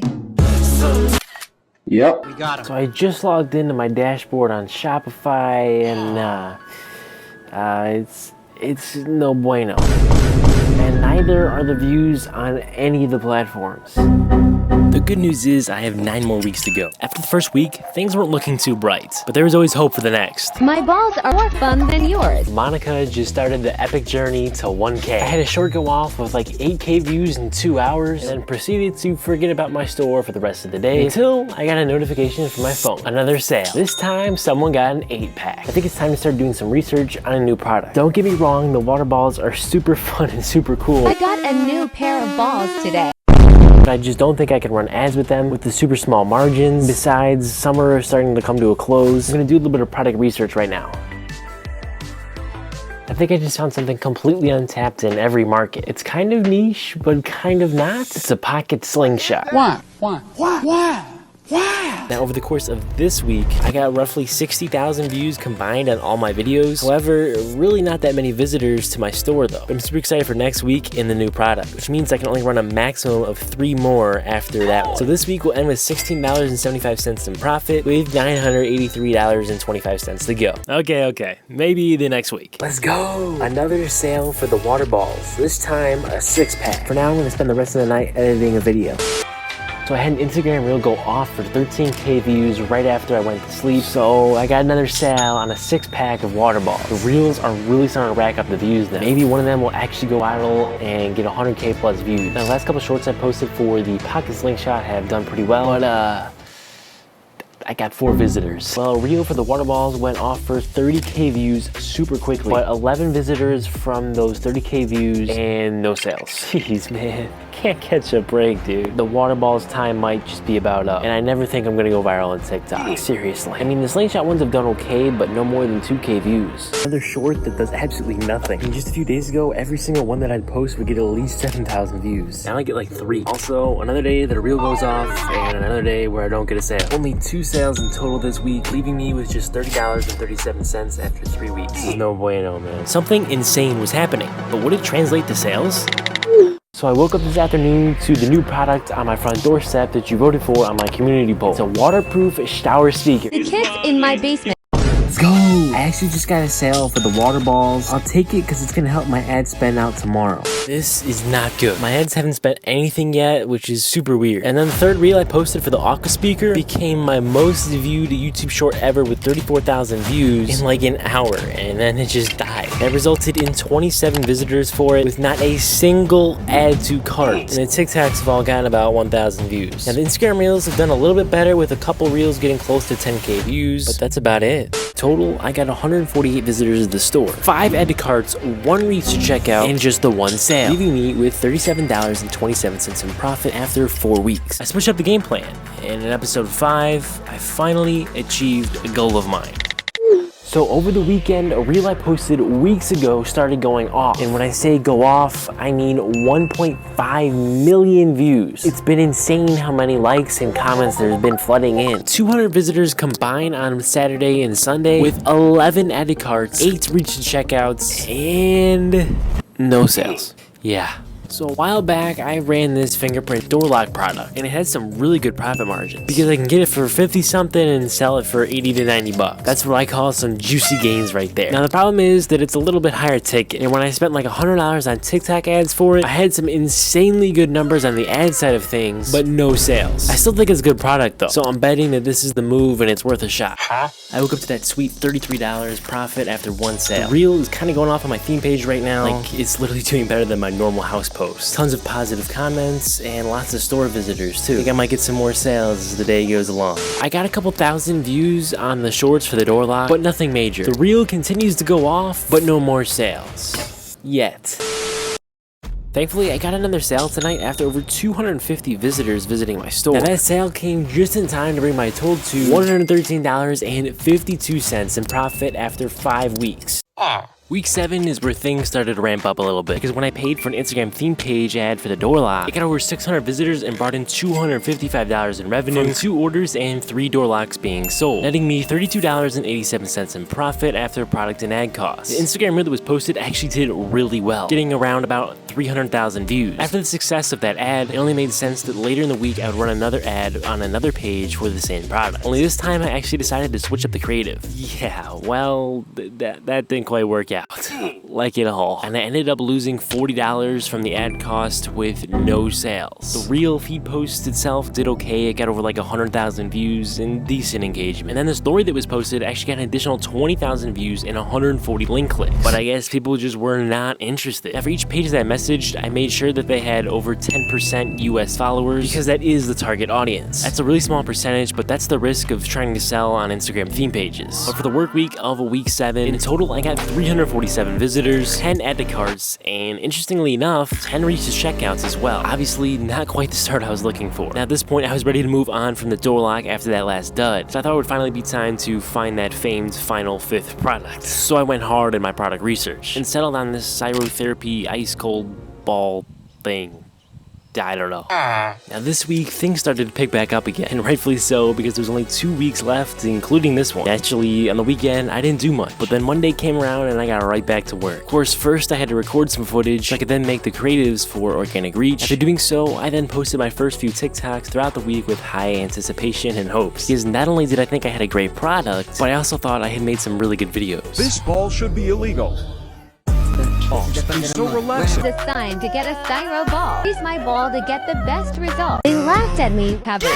Yep. We got him. So I just logged into my dashboard on Shopify and it's no bueno. And neither are the views on any of the platforms. The good news is I have 9 more weeks to go. After the first week, things weren't looking too bright, but there was always hope for the next. My balls are more fun than yours. Monica just started the epic journey to 1K. I had a short go off with like 8K views in 2 hours, and then proceeded to forget about my store for the rest of the day until I got a notification from my phone. Another sale. This time, someone got an 8-pack. I think it's time to start doing some research on a new product. Don't get me wrong, the water balls are super fun and super cool. I got a new pair of balls today. I just don't think I can run ads with them with the super small margins. Besides, summer is starting to come to a close. I'm gonna do a little bit of product research right now. I think I just found something completely untapped in every market. It's kind of niche, but kind of not. It's a pocket slingshot. Why? Now, over the course of this week, I got roughly 60,000 views combined on all my videos. However, really not that many visitors to my store though. But I'm super excited for next week in the new product, which means I can only run a maximum of 3 more after that one. So this week will end with $16.75 in profit with $983.25 to go. Okay, maybe the next week. Let's go! Another sale for the water balls. This time, a 6-pack. For now, I'm gonna spend the rest of the night editing a video. So I had an Instagram reel go off for 13K views right after I went to sleep. So I got another sale on a 6-pack of water balls. The reels are really starting to rack up the views now. Maybe one of them will actually go viral and get 100K plus views. Now the last couple shorts I posted for the pocket slingshot have done pretty well, but I got 4 visitors. Well, a reel for the water balls went off for 30K views super quickly, but 11 visitors from those 30K views and no sales. Jeez, man. Can't catch a break, dude. The water balls time might just be about up, and I never think I'm gonna go viral on TikTok. Seriously. I mean, the slingshot ones have done okay, but no more than 2K views. Another short that does absolutely nothing. And just a few days ago, every single one that I'd post would get at least 7,000 views. Now I get like 3. Also, another day that a reel goes off, and another day where I don't get a sale. Only 2 sales in total this week, leaving me with just $30.37 after 3 weeks. No bueno, man. Something insane was happening, but would it translate to sales? So I woke up this afternoon to the new product on my front doorstep that you voted for on my community poll. It's a waterproof shower speaker. The kids in my basement. Let's go! I actually just got a sale for the water balls. I'll take it because it's gonna help my ad spend out tomorrow. This is not good. My ads haven't spent anything yet, which is super weird. And then the third reel I posted for the Aqua speaker became my most viewed YouTube short ever with 34,000 views in like an hour, and then it just died. That resulted in 27 visitors for it with not a single add to cart. And the TikToks have all gotten about 1,000 views. Now the Instagram reels have done a little bit better with a couple reels getting close to 10K views, but that's about it. Total, I got 148 visitors to the store, 5 add to carts, 1 reach to checkout, and just the 1 sale, leaving me with $37.27 in profit after 4 weeks. I switched up the game plan, and in episode 5, I finally achieved a goal of mine. So over the weekend, a reel I posted weeks ago started going off. And when I say go off, I mean 1.5 million views. It's been insane how many likes and comments there's been flooding in. 200 visitors combined on Saturday and Sunday with 11 added carts, 8 reached checkouts, and no sales. Yeah. So a while back, I ran this fingerprint door lock product, and it had some really good profit margins because I can get it for 50 something and sell it for 80 to 90 bucks. That's what I call some juicy gains right there. Now the problem is that it's a little bit higher ticket, and when I spent like $100 on TikTok ads for it, I had some insanely good numbers on the ad side of things, but no sales. I still think it's a good product though, so I'm betting that this is the move and it's worth a shot. I woke up to that sweet $33 profit after 1 sale. The reel is kind of going off on my theme page right now. Like, it's literally doing better than my normal house post. Tons of positive comments and lots of store visitors too. I think I might get some more sales as the day goes along. I got a couple thousand views on the shorts for the door lock, but nothing major. The reel continues to go off, but no more sales. Yet. Thankfully, I got another sale tonight after over 250 visitors visiting my store. Now that sale came just in time to bring my total to $113.52 in profit after 5 weeks. Week 7 is where things started to ramp up a little bit, because when I paid for an Instagram theme page ad for the door lock, it got over 600 visitors and brought in $255 in revenue from 2 orders and 3 door locks being sold, netting me $32.87 in profit after product and ad costs. The Instagram reel that was posted actually did really well, getting around about 300,000 views. After the success of that ad, it only made sense that later in the week I would run another ad on another page for the same product. Only this time I actually decided to switch up the creative. Yeah, well, that didn't quite work out like it all, and I ended up losing $40 from the ad cost with no sales. The real feed post itself did okay. It got over like 100,000 views and decent engagement. And then the story that was posted actually got an additional 20,000 views and 140 link clicks. But I guess people just were not interested. Now for each page that I messaged, I made sure that they had over 10% US followers, because that is the target audience. That's a really small percentage, but that's the risk of trying to sell on Instagram theme pages. But for the work week of week 7, in total I got 347 visitors, 10 add to carts, and interestingly enough, 10 reached to checkouts as well. Obviously, not quite the start I was looking for. Now at this point, I was ready to move on from the door lock after that last dud, so I thought it would finally be time to find that famed final 5th product. So I went hard in my product research and settled on this cryotherapy ice cold ball thing. I don't know. Now this week, things started to pick back up again, and rightfully so, because there's only 2 weeks left, including this one. Actually, on the weekend, I didn't do much, but then Monday came around and I got right back to work. Of course, first I had to record some footage so I could then make the creatives for organic reach. After doing so, I then posted my first few TikToks throughout the week with high anticipation and hopes, because not only did I think I had a great product, but I also thought I had made some really good videos. This ball should be illegal. It's so relaxing. Designed to get a styro ball. Use my ball to get the best result. They laughed at me, covered.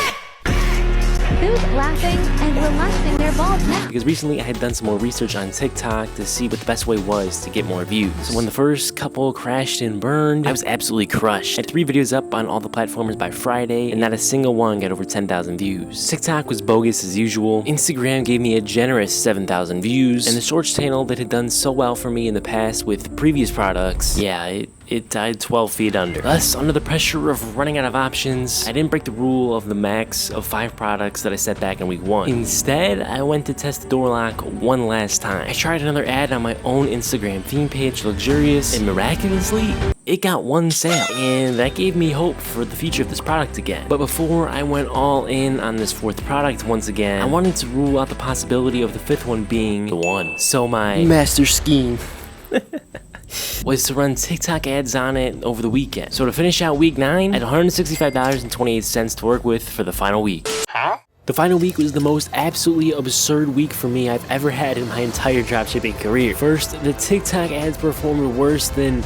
Who's laughing and relaxing their balls now? Because recently I had done some more research on TikTok to see what the best way was to get more views. So when the first couple crashed and burned, I was absolutely crushed. I had 3 videos up on all the platforms by Friday, and not a single one got over 10,000 views. TikTok was bogus as usual. Instagram gave me a generous 7,000 views, and the shorts channel that had done so well for me in the past with previous products, yeah, it died 12 feet under. Thus, under the pressure of running out of options, I didn't break the rule of the max of 5 products that I set back in week 1. Instead, I went to test the door lock one last time. I tried another ad on my own Instagram theme page, Luxurious, and miraculously, it got 1 sale, and that gave me hope for the future of this product again. But before I went all in on this 4th product once again, I wanted to rule out the possibility of the 5th one being the one. So my master scheme was to run TikTok ads on it over the weekend. So to finish out week 9, I had $165.28 to work with for the final week. The final week was the most absolutely absurd week for me I've ever had in my entire dropshipping career. First, the TikTok ads performed worse than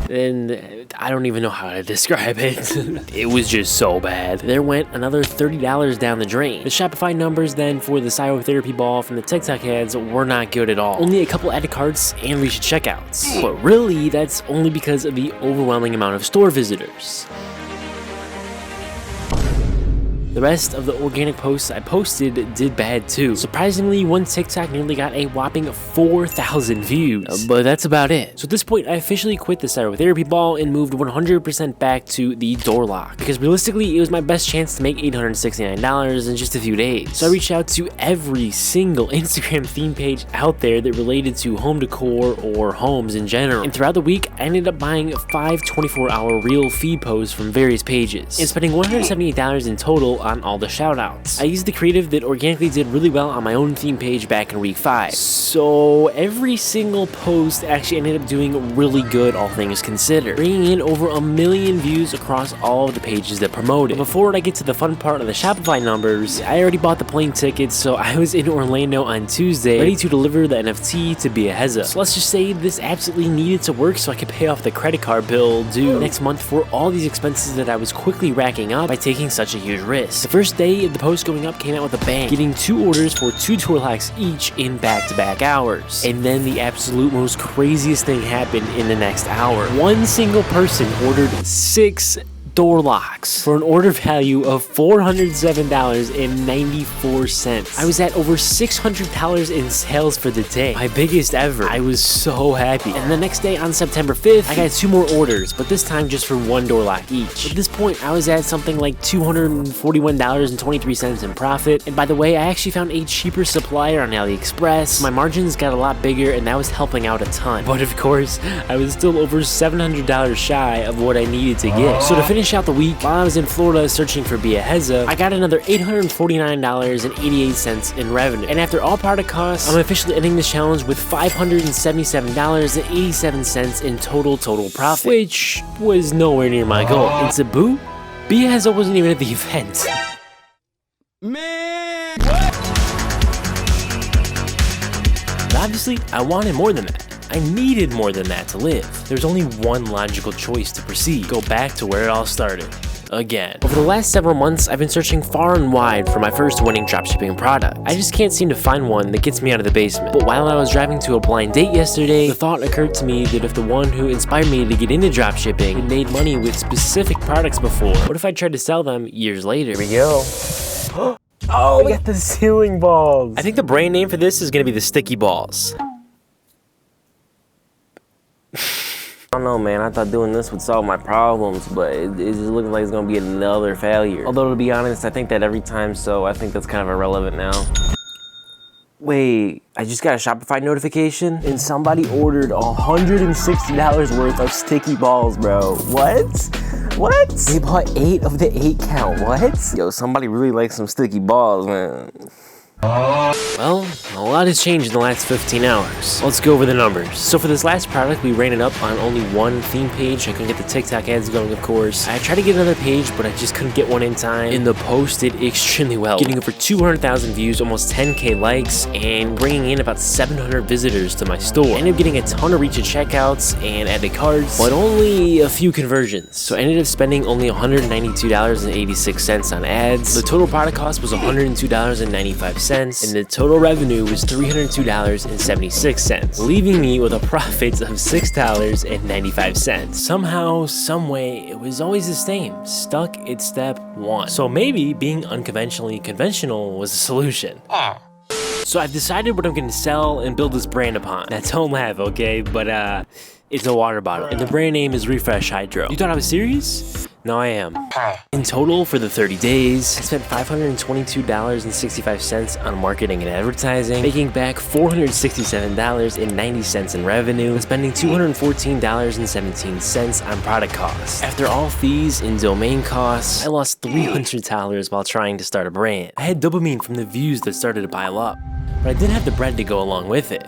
I don't even know how to describe it. It was just so bad. There went another $30 down the drain. The Shopify numbers then for the cryotherapy ball from the TikTok ads were not good at all. Only a couple added carts and reached checkouts. But really, that's only because of the overwhelming amount of store visitors. The rest of the organic posts I posted did bad too. Surprisingly, one TikTok nearly got a whopping 4,000 views, but that's about it. So at this point, I officially quit the cryotherapy ball and moved 100% back to the door lock, because realistically, it was my best chance to make $869 in just a few days. So I reached out to every single Instagram theme page out there that related to home decor or homes in general. And throughout the week, I ended up buying 5 24-hour reel feed posts from various pages and spending $178 in total on all the shoutouts. I used the creative that organically did really well on my own theme page back in week 5. So every single post actually ended up doing really good, all things considered, bringing in over 1 million views across all of the pages that promoted. But before I get to the fun part of the Shopify numbers, I already bought the plane tickets, so I was in Orlando on Tuesday, ready to deliver the NFT to Biaheza. So let's just say this absolutely needed to work so I could pay off the credit card bill due next month for all these expenses that I was quickly racking up by taking such a huge risk. The first day of the post going up came out with a bang, getting 2 orders for 2 door locks each in back-to-back hours. And then the absolute most craziest thing happened in the next hour. One single person ordered 6 door locks for an order value of $407.94. I was at over $600 in sales for the day, my biggest ever. I was so happy. And the next day on September 5th, I got 2 more orders, but this time just for 1 door lock each. At this point, I was at something like $241.23 in profit. And by the way, I actually found a cheaper supplier on AliExpress. My margins got a lot bigger, and that was helping out a ton. But of course, I was still over $700 shy of what I needed to get. So to finish out the week, while I was in Florida searching for Biaheza, I got another $849.88 in revenue. And after all product costs, I'm officially ending this challenge with $577.87 in total profit, which was nowhere near my goal. And to boot, Biaheza wasn't even at the event. Man! But obviously, I wanted more than that. I needed more than that to live. There's only one logical choice to proceed. Go back to where it all started. Again. Over the last several months, I've been searching far and wide for my first winning dropshipping product. I just can't seem to find one that gets me out of the basement. But while I was driving to a blind date yesterday, the thought occurred to me that if the one who inspired me to get into dropshipping had made money with specific products before, what if I tried to sell them years later? Here we go. Oh, we got the ceiling balls. I think the brand name for this is gonna be the sticky balls. I don't know, man. I thought doing this would solve my problems, but it just looks like it's gonna be another failure. Although, to be honest, I think that every time, so I think that's kind of irrelevant now. Wait, I just got a Shopify notification and somebody ordered $160 worth of sticky balls, bro. What? What? They bought 8 of the 8 count. What? Yo, somebody really likes some sticky balls, man. Well, a lot has changed in the last 15 hours. Let's go over the numbers. So for this last product, we ran it up on only one theme page. I couldn't get the TikTok ads going, of course. I tried to get another page, but I just couldn't get one in time. And the post did extremely well, getting over 200,000 views, almost 10K likes, and bringing in about 700 visitors to my store. I ended up getting a ton of reach and checkouts and added cards, but only a few conversions. So I ended up spending only $192.86 on ads. The total product cost was $102.95. And the total revenue was $302.76, leaving me with a profit of $6.95. Somehow, someway, it was always the same, stuck at step 1. So maybe being unconventionally conventional was a solution. So I've decided what I'm going to sell and build this brand upon. Now don't laugh, okay? But it's a water bottle, and the brand name is Refresh Hydro. You thought I was serious? No, I am. In total, for the 30 days, I spent $522.65 on marketing and advertising, making back $467.90 in revenue, and spending $214.17 on product costs. After all fees and domain costs, I lost $300 while trying to start a brand. I had dopamine from the views that started to pile up, but I didn't have the bread to go along with it.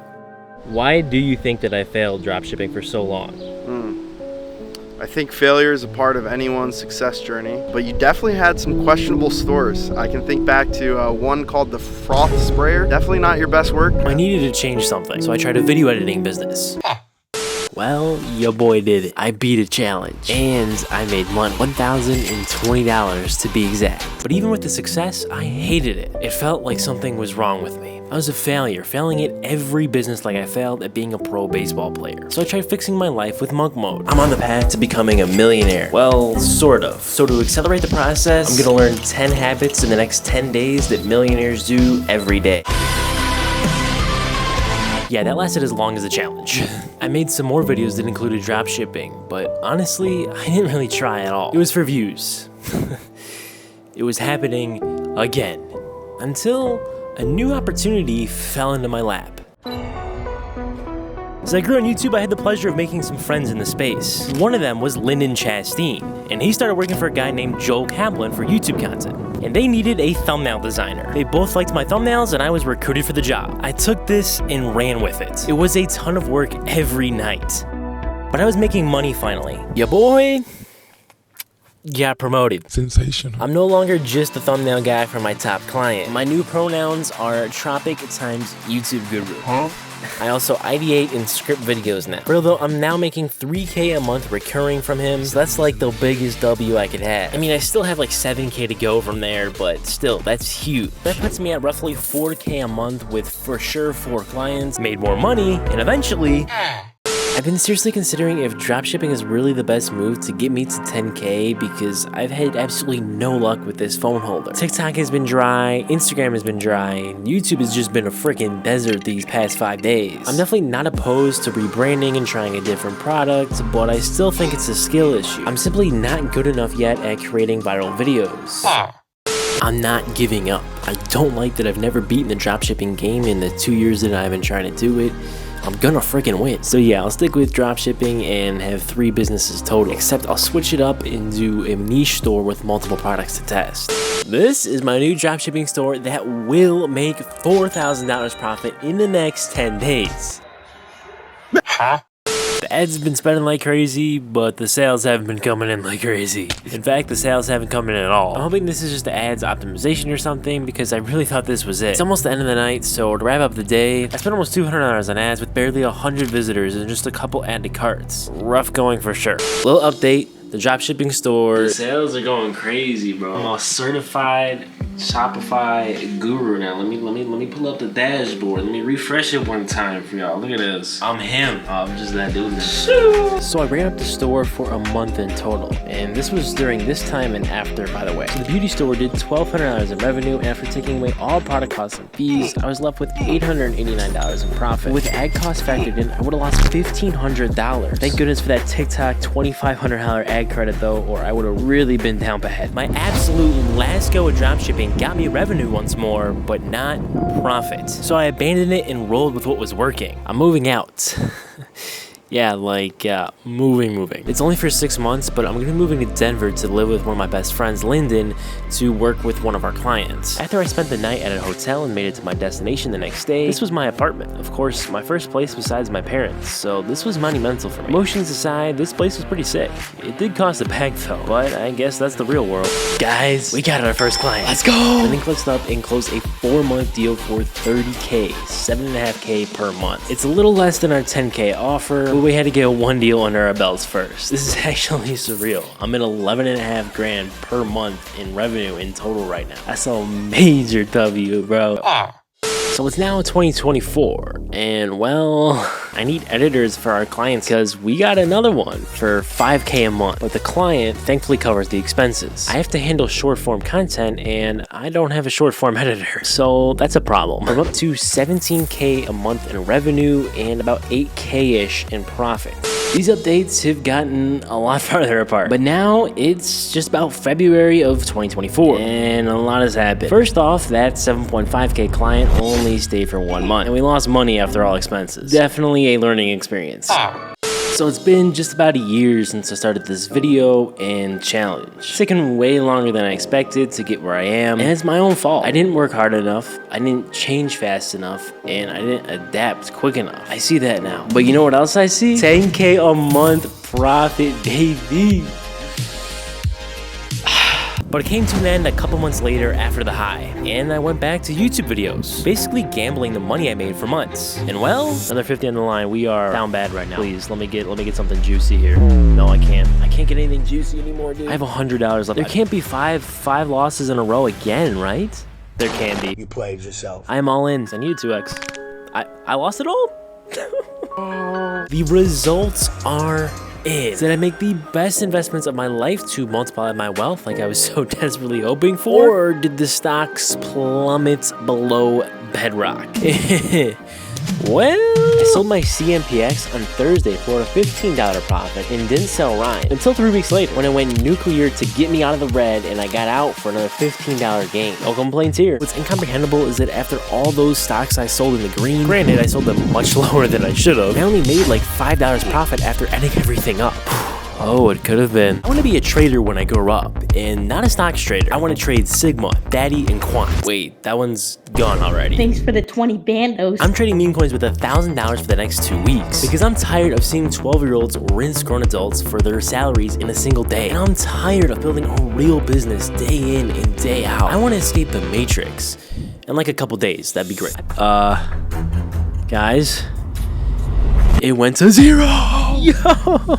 Why do you think that I failed dropshipping for so long? I think failure is a part of anyone's success journey, but you definitely had some questionable stores. I can think back to one called the Froth Sprayer. Definitely not your best work. I needed to change something, so I tried a video editing business. Well, your boy did it. I beat a challenge, and I made money. $1,020 to be exact. But even with the success, I hated it. It felt like something was wrong with me. I was a failure, failing at every business like I failed at being a pro baseball player. So I tried fixing my life with monk mode. I'm on the path to becoming a millionaire. Well, sort of. So to accelerate the process, I'm gonna learn 10 habits in the next 10 days that millionaires do every day. Yeah, that lasted as long as the challenge. I made some more videos that included dropshipping, but honestly, I didn't really try at all. It was for views. It was happening again, until a new opportunity fell into my lap. As I grew on YouTube, I had the pleasure of making some friends in the space. One of them was Lyndon Chastain, and he started working for a guy named Joel Kaplan for YouTube content. And they needed a thumbnail designer. They both liked my thumbnails, and I was recruited for the job. I took this and ran with it. It was a ton of work every night, but I was making money finally. Ya boy got promoted. Sensational. I'm no longer just the thumbnail guy for my top client. My new pronouns are Tropic times YouTube Guru. I also ideate and script videos now. Although I'm now making $3K a month recurring from him, so that's like the biggest W I could have. I mean, I still have like $7K to go from there, but still, that's huge. That puts me at roughly $4K a month with for sure 4 clients, made more money, and eventually I've been seriously considering if dropshipping is really the best move to get me to 10K because I've had absolutely no luck with this phone holder. TikTok has been dry, Instagram has been dry, and YouTube has just been a freaking desert these past 5 days. I'm definitely not opposed to rebranding and trying a different product, but I still think it's a skill issue. I'm simply not good enough yet at creating viral videos. I'm not giving up. I don't like that I've never beaten the dropshipping game in the 2 years that I've been trying to do it. I'm gonna freaking win. So yeah, I'll stick with dropshipping and have 3 businesses total, except I'll switch it up and do a niche store with multiple products to test. This is my new dropshipping store that will make $4,000 profit in the next 10 days. Huh? The ads have been spending like crazy, but the sales haven't been coming in like crazy. In fact, the sales haven't come in at all. I'm hoping this is just the ads optimization or something because I really thought this was it. It's almost the end of the night, so to wrap up the day, I spent almost $200 on ads with barely 100 visitors and just a couple added carts. Rough going for sure. Little update. The dropshipping store. The sales are going crazy, bro. I'm a certified Shopify guru now. Let me pull up the dashboard. Let me refresh it one time for y'all. Look at this. I'm him. I'm just that dude now. So I ran up the store for a month in total, and this was during this time and after, by the way. So the beauty store did $1,200 in revenue, and after taking away all product costs and fees, I was left with $889 in profit. With ad costs factored in, I would have lost $1,500. Thank goodness for that TikTok $2,500 ad credit though, or I would have really been down bad. My absolute last go at dropshipping got me revenue once more, but not profit. So I abandoned it and rolled with what was working. I'm moving out. Yeah, like, moving. It's only for 6 months, but I'm gonna be moving to Denver to live with one of my best friends, Lyndon, to work with one of our clients. After I spent the night at a hotel and made it to my destination the next day, this was my apartment. Of course, my first place besides my parents, so this was monumental for me. Emotions aside, this place was pretty sick. It did cost a bag though, but I guess that's the real world. Guys, we got our first client. Let's go! I then clicked up and closed a 4-month deal for $30K, $7.5K per month. It's a little less than our 10K offer, but we had to get 1 deal under our belts first. This is actually surreal. I'm at $11.5 grand per month in revenue in total right now. That's a major W, bro. So it's now 2024, and well, I need editors for our clients because we got another one for $5K a month, but the client thankfully covers the expenses. I have to handle short form content and I don't have a short form editor, so that's a problem. I'm up to $17K a month in revenue and about 8K-ish in profit. These updates have gotten a lot farther apart, but now it's just about February of 2024, and a lot has happened. First off, that 7.5K client only stayed for 1 month, and we lost money after all expenses. Definitely a learning experience. So it's been just about a year since I started this video and challenge. It's taken way longer than I expected to get where I am, and it's my own fault. I didn't work hard enough, I didn't change fast enough, and I didn't adapt quick enough. I see that now. But you know what else I see? 10K a month profit, baby. But it came to an end a couple months later after the high, and I went back to YouTube videos, basically gambling the money I made for months. And well, another 50 on the line. We are down bad right now. Please, let me get something juicy here. No, I can't get anything juicy anymore, dude. I have $100 left. There can't be five losses in a row again, right? There can be. You played yourself. I am all in. And you 2x. I lost it all? The results are in. Did I make the best investments of my life to multiply my wealth like I was so desperately hoping for? Or did the stocks plummet below bedrock? Well, I sold my CMPX on Thursday for a $15 profit and didn't sell Ryan until 3 weeks later when I went nuclear to get me out of the red and I got out for another $15 gain. No complaints here. What's incomprehensible is that after all those stocks I sold in the green, granted I sold them much lower than I should have, I only made like $5 profit after adding everything up. Oh, it could have been. I want to be a trader when I grow up, and not a stocks trader. I want to trade Sigma, Daddy, and Quant. Wait, that one's gone already. Thanks for the 20 bandos. I'm trading meme coins with $1,000 for the next 2 weeks because I'm tired of seeing 12-year-olds rinse grown adults for their salaries in a single day. And I'm tired of building a real business day in and day out. I want to escape the matrix. In like a couple days, that'd be great. Guys, it went to 0. Yo,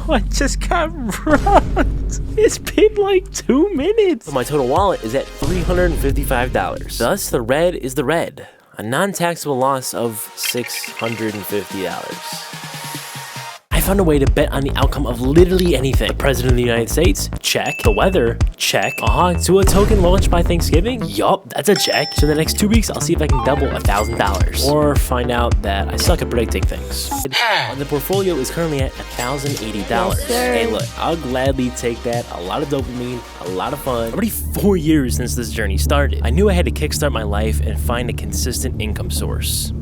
I just got robbed. It's been like 2 minutes. So my total wallet is at $355. Thus, the red is the red. A non-taxable loss of $650. I found a way to bet on the outcome of literally anything. The President of the United States? Check. The weather? Check. To a token launched by Thanksgiving? Yup, that's a check. So in the next 2 weeks, I'll see if I can double $1,000. Or find out that I suck at predicting things. The portfolio is currently at $1,080. Yes, Hey look, I'll gladly take that. A lot of dopamine, a lot of fun. Already 4 years since this journey started. I knew I had to kickstart my life and find a consistent income source.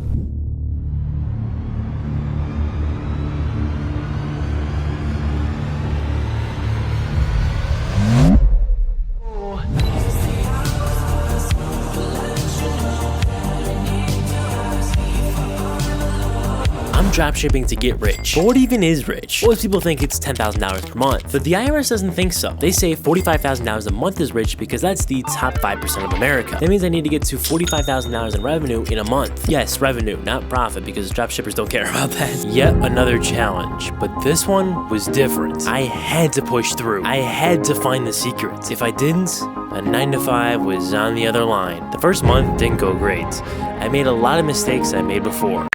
Dropshipping to get rich. But what even is rich? Most people think it's $10,000 per month, but the IRS doesn't think so. They say $45,000 a month is rich because that's the top 5% of America. That means I need to get to $45,000 in revenue in a month. Yes, revenue, not profit, because dropshippers don't care about that. Yet another challenge, but this one was different. I had to push through. I had to find the secret. If I didn't, a 9 to 5 was on the other line. The first month didn't go great. I made a lot of mistakes I made before.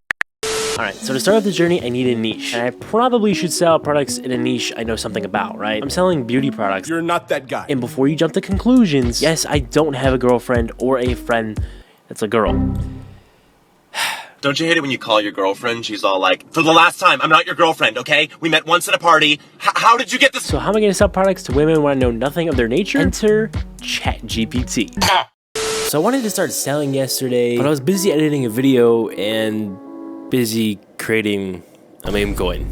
Alright, so to start off the journey, I need a niche. And I probably should sell products in a niche I know something about, right? I'm selling beauty products. You're not that guy. And before you jump to conclusions, yes, I don't have a girlfriend or a friend that's a girl. Don't you hate it when you call your girlfriend? She's all like, for the last time, I'm not your girlfriend, okay? We met once at a party. How did you get this? So how am I going to sell products to women when I know nothing of their nature? Enter ChatGPT. So I wanted to start selling yesterday, but I was busy editing a video and busy creating a meme coin.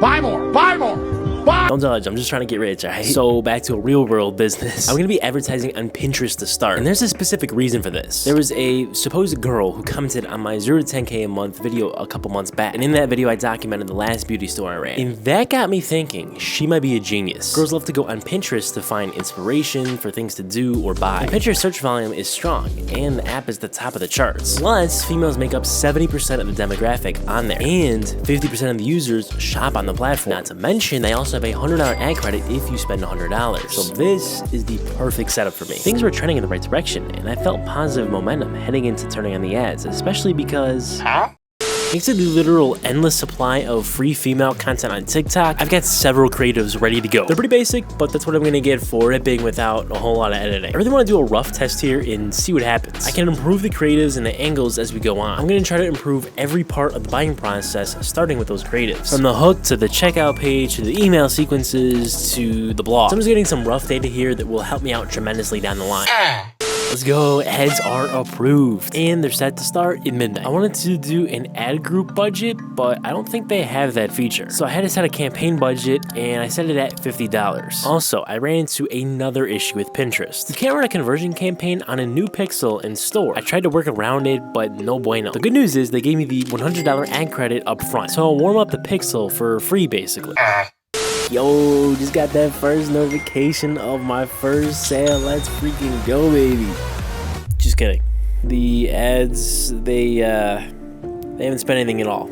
Buy more! Buy more! Buy! Don't judge, I'm just trying to get rich, alright? So back to a real world business. I'm gonna be advertising on Pinterest to start, and there's a specific reason for this. There was a supposed girl who commented on my 0 to 10K a month video a couple months back, and in that video I documented the last beauty store I ran. And that got me thinking, she might be a genius. Girls love to go on Pinterest to find inspiration for things to do or buy. And Pinterest search volume is strong, and the app is the top of the charts. Plus, females make up 70% of the demographic on there, and 50% of the users shop on the platform. Not to mention, they also have a $100 ad credit if you spend $100. So this is the perfect setup for me. Things were trending in the right direction, and I felt positive momentum heading into turning on the ads, especially because thanks to the literal endless supply of free female content on TikTok, I've got several creatives ready to go. They're pretty basic, but that's what I'm gonna get for it being without a whole lot of editing. I really wanna do a rough test here and see what happens. I can improve the creatives and the angles as we go on. I'm gonna try to improve every part of the buying process, starting with those creatives. From the hook to the checkout page, to the email sequences, to the blog. So I'm just getting some rough data here that will help me out tremendously down the line. Let's go, ads are approved, and they're set to start at midnight. I wanted to do an ad group budget, but I don't think they have that feature. So I had to set a campaign budget, and I set it at $50. Also, I ran into another issue with Pinterest. You can't run a conversion campaign on a new pixel in store. I tried to work around it, but no bueno. The good news is they gave me the $100 ad credit up front, so I'll warm up the pixel for free, basically. Yo, just got that first notification of my first sale. Let's freaking go, baby. Just kidding. The ads, they haven't spent anything at all.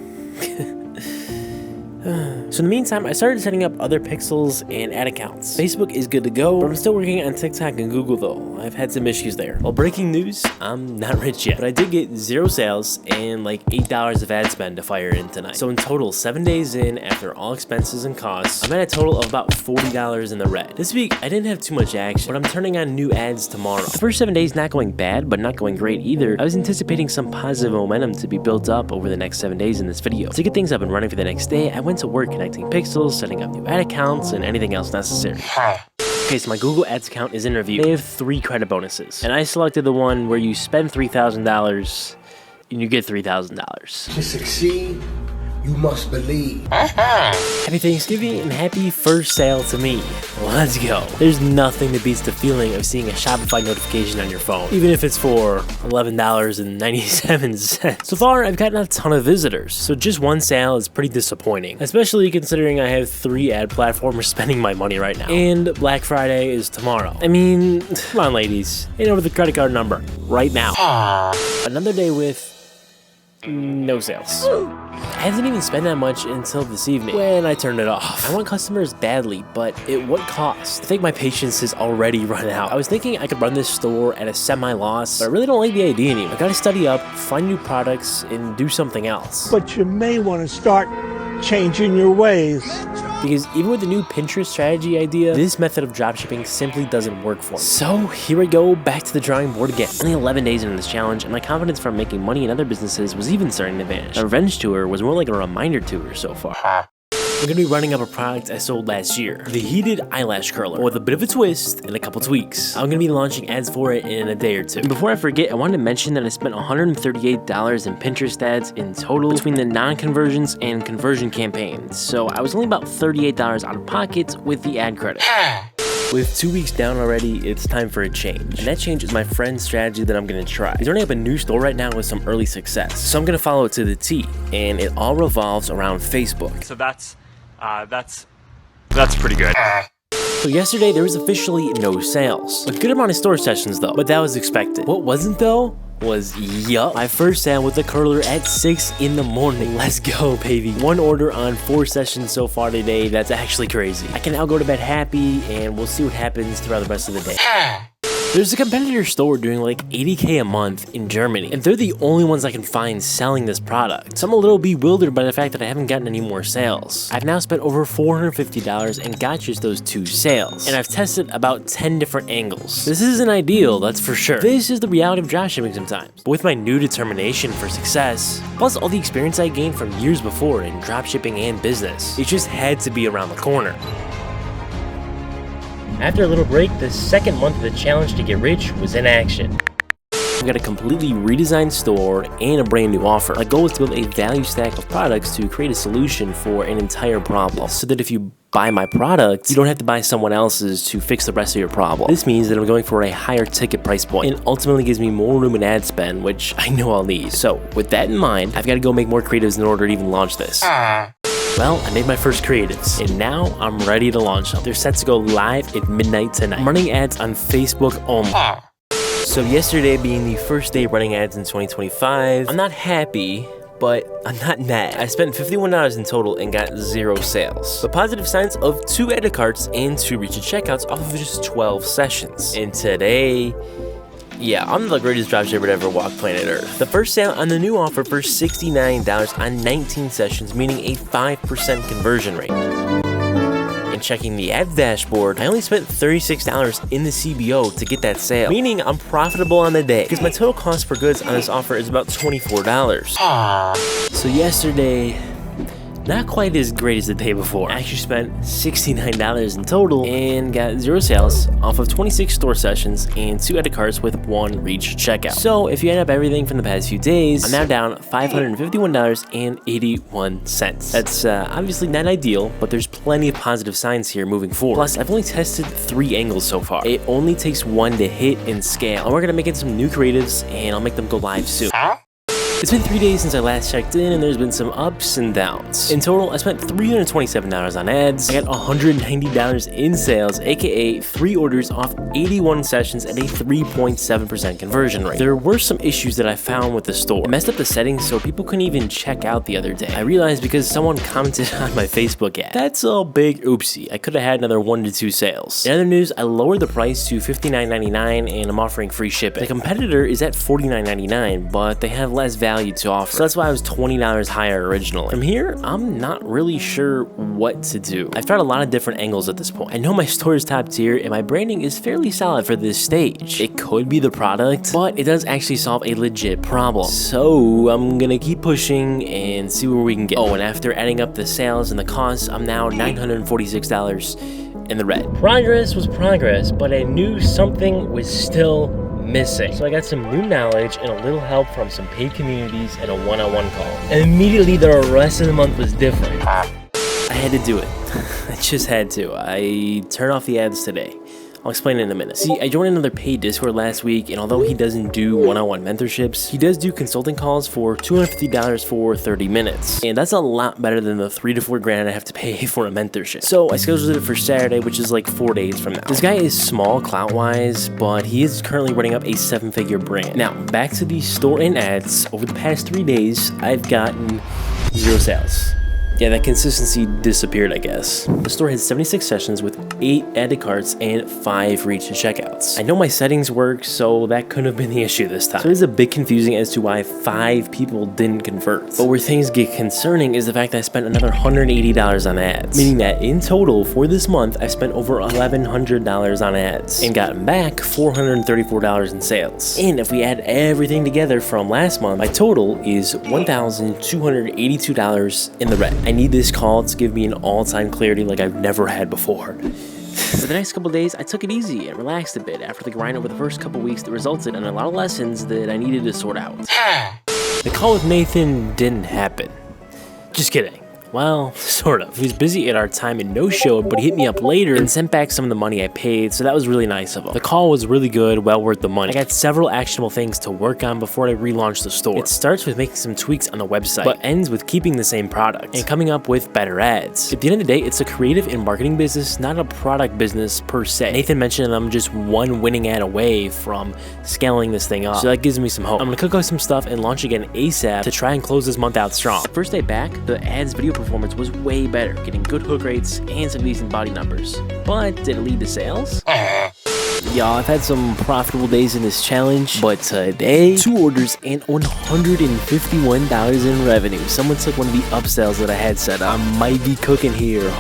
So in the meantime, I started setting up other pixels and ad accounts. Facebook is good to go, but I'm still working on TikTok and Google though. I've had some issues there. Well, breaking news, I'm not rich yet, but I did get 0 sales and like $8 of ad spend to fire in tonight. So in total, 7 days in, after all expenses and costs, I'm at a total of about $40 in the red. This week, I didn't have too much action, but I'm turning on new ads tomorrow. The first 7 days not going bad, but not going great either. I was anticipating some positive momentum to be built up over the next 7 days in this video. To get things up and running for the next day, I went to work connecting pixels, setting up new ad accounts, and anything else necessary. Okay, so my Google Ads account is in review. They have 3 credit bonuses, and I selected the one where you spend $3,000 and you get $3,000. To succeed, you must believe. Happy Thanksgiving and happy first sale to me. Let's go. There's nothing that beats the feeling of seeing a Shopify notification on your phone, even if it's for $11.97. So far, I've gotten a ton of visitors, so just one sale is pretty disappointing, especially considering I have 3 ad platforms spending my money right now. And Black Friday is tomorrow. I mean, come on ladies, hand over the credit card number right now. Another day with no sales. I didn't even spend that much until this evening when I turned it off. I want customers badly, but at what cost? I think my patience has already run out. I was thinking I could run this store at a semi-loss, but I really don't like the idea anymore. I gotta study up, find new products, and do something else. But you may want to start changing your ways. Because even with the new Pinterest strategy idea, this method of dropshipping simply doesn't work for me. So here I go, back to the drawing board again. Only 11 days into this challenge, and my confidence from making money in other businesses was even starting to vanish. The revenge tour was more like a reminder tour so far. I'm gonna be running up a product I sold last year, the heated eyelash curler, with a bit of a twist and a couple tweaks. I'm gonna be launching ads for it in a day or two. And before I forget, I wanted to mention that I spent $138 in Pinterest ads in total between the non-conversions and conversion campaigns, so I was only about $38 out of pocket with the ad credit. With 2 weeks down already, it's time for a change. And that change is my friend's strategy that I'm gonna try. He's running up a new store right now with some early success, so I'm gonna follow it to the T, and it all revolves around Facebook. So that's pretty good. So yesterday, there was officially no sales. A good amount of store sessions though, but that was expected. What wasn't though? Was my first sale with the curler at 6 in the morning. Let's go, baby. 1 order on 4 sessions so far today. That's actually crazy. I can now go to bed happy, and we'll see what happens throughout the rest of the day. There's a competitor store doing like $80K a month in Germany, and they're the only ones I can find selling this product. So I'm a little bewildered by the fact that I haven't gotten any more sales. I've now spent over $450 and got just those 2 sales, and I've tested about 10 different angles. This isn't ideal, that's for sure. This is the reality of dropshipping sometimes. But with my new determination for success, plus all the experience I gained from years before in dropshipping and business, it just had to be around the corner. After a little break, the second month of the challenge to get rich was in action. I've got a completely redesigned store and a brand new offer. My goal is to build a value stack of products to create a solution for an entire problem, so that if you buy my product, you don't have to buy someone else's to fix the rest of your problem. This means that I'm going for a higher ticket price point, and ultimately gives me more room in ad spend, which I know I'll need. So with that in mind, I've got to go make more creatives in order to even launch this. Well, I made my first creatives, and now I'm ready to launch them. They're set to go live at midnight tonight. I'm running ads on Facebook only. So yesterday being the first day running ads in 2025, I'm not happy, but I'm not mad. I spent $51 in total and got 0 sales. But positive signs of 2 added carts and 2 reach checkouts off of just 12 sessions. And today, yeah, I'm the greatest dropshipper to ever walk planet Earth. The first sale on the new offer for $69 on 19 sessions, meaning a 5% conversion rate. And checking the ad dashboard, I only spent $36 in the CBO to get that sale, meaning I'm profitable on the day, because my total cost per goods on this offer is about $24. So yesterday, not quite as great as the day before. I actually spent $69 in total and got 0 sales off of 26 store sessions and 2 edit carts with 1 reach checkout. So if you add up everything from the past few days, I'm now down $551.81. That's obviously not ideal, but there's plenty of positive signs here moving forward. Plus, I've only tested 3 angles so far. It only takes 1 to hit and scale. I'm working on making some new creatives, and I'll make them go live soon. It's been 3 days since I last checked in, and there's been some ups and downs. In total, I spent $327 on ads. I got $190 in sales, aka 3 orders off 81 sessions at a 3.7% conversion rate. There were some issues that I found with the store. I messed up the settings so people couldn't even check out the other day. I realized because someone commented on my Facebook ad. That's a big oopsie. I could have had another 1 to 2 sales. In other news, I lowered the price to $59.99 and I'm offering free shipping. The competitor is at $49.99, but they have less value to offer. So that's why I was $20 higher originally. From here, I'm not really sure what to do. I've tried a lot of different angles at this point. I know my store is top tier and my branding is fairly solid for this stage. It could be the product, but it does actually solve a legit problem. So I'm gonna keep pushing and see where we can get. Oh, and after adding up the sales and the costs, I'm now $946 in the red. Progress was progress, but I knew something was still missing. So I got some new knowledge and a little help from some paid communities and a one-on-one call. And immediately the rest of the month was different. I had to do it. I just had to. I turned off the ads today. I'll explain it in a minute. See, I joined another paid Discord last week, and although he doesn't do one-on-one mentorships, he does do consulting calls for $250 for 30 minutes. And that's a lot better than the $3 to $4 grand I have to pay for a mentorship. So I scheduled it for Saturday, which is like 4 days from now. This guy is small clout-wise, but he is currently running up a 7-figure brand. Now, back to the store and ads. Over the past 3 days, I've gotten 0 sales. Yeah, that consistency disappeared, I guess. The store had 76 sessions with 8 added carts and 5 reach to checkouts. I know my settings work, so that couldn't have been the issue this time. So it is a bit confusing as to why 5 people didn't convert. But where things get concerning is the fact that I spent another $180 on ads. Meaning that in total, for this month, I spent over $1,100 on ads and gotten back $434 in sales. And if we add everything together from last month, my total is $1,282 in the red. I need this call to give me an all-time clarity like I've never had before. For the next couple days, I took it easy and relaxed a bit after the grind over the first couple weeks that resulted in a lot of lessons that I needed to sort out. The call with Nathan didn't happen. Just kidding. Well, sort of. He was busy at our time and no-showed, but he hit me up later and sent back some of the money I paid, so that was really nice of him. The call was really good, well worth the money. I got several actionable things to work on before I relaunch the store. It starts with making some tweaks on the website, but ends with keeping the same product and coming up with better ads. At the end of the day, it's a creative and marketing business, not a product business per se. Nathan mentioned that I'm just one winning ad away from scaling this thing up, so that gives me some hope. I'm gonna cook up some stuff and launch again ASAP to try and close this month out strong. First day back, the ads video performance was way better, getting good hook rates and some decent body numbers. But did it lead to sales? Y'all, I've had some profitable days in this challenge, but today, 2 orders and $151 in revenue. Someone took one of the upsells that I had set up. I might be cooking here.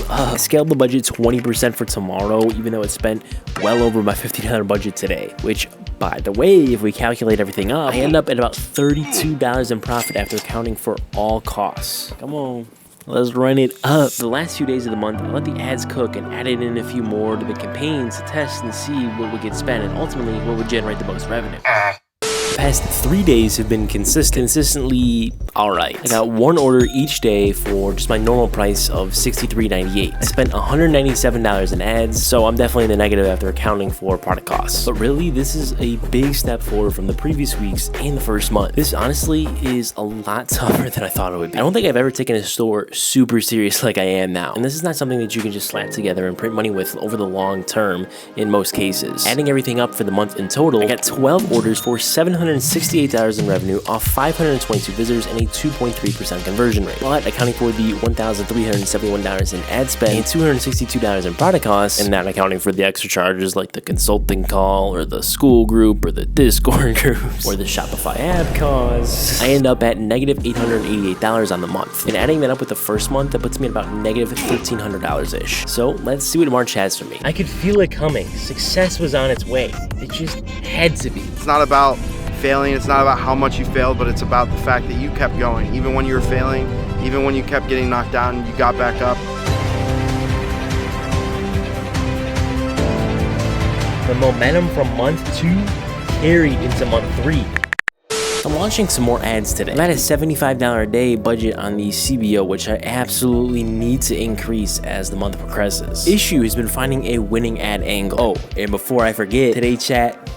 I scaled the budget 20% for tomorrow, even though it spent well over my $1,500 budget today, which, by the way, if we calculate everything up, I end up at about $32 in profit after accounting for all costs. Come on. Let's run it up. The last few days of the month, I let the ads cook and added in a few more to the campaigns to test and see what would get spent and ultimately what would generate the most revenue. The past 3 days have been consistently alright. I got 1 order each day for just my normal price of $63.98. I spent $197 in ads, so I'm definitely in the negative after accounting for product costs. But really, this is a big step forward from the previous weeks and the first month. This honestly is a lot tougher than I thought it would be. I don't think I've ever taken a store super serious like I am now. And this is not something that you can just slap together and print money with over the long term in most cases. Adding everything up for the month in total, I got 12 orders for $768 in revenue off 522 visitors and a 2.3% conversion rate. But accounting for the $1,371 in ad spend and $262 in product costs, and not accounting for the extra charges like the consulting call or the school group or the Discord groups or the Shopify app costs, I end up at negative $888 on the month. And adding that up with the first month, that puts me at about negative $1,300-ish. So let's see what March has for me. I could feel it coming. Success was on its way. It just had to be. It's not about failing, it's not about how much you failed, but it's about the fact that you kept going. Even when you were failing, even when you kept getting knocked down, you got back up. The momentum from month 2 carried into month 3. I'm launching some more ads today. I'm at a $75 a day budget on the CBO, which I absolutely need to increase as the month progresses. Issue has been finding a winning ad angle. Oh, and before I forget, today chat,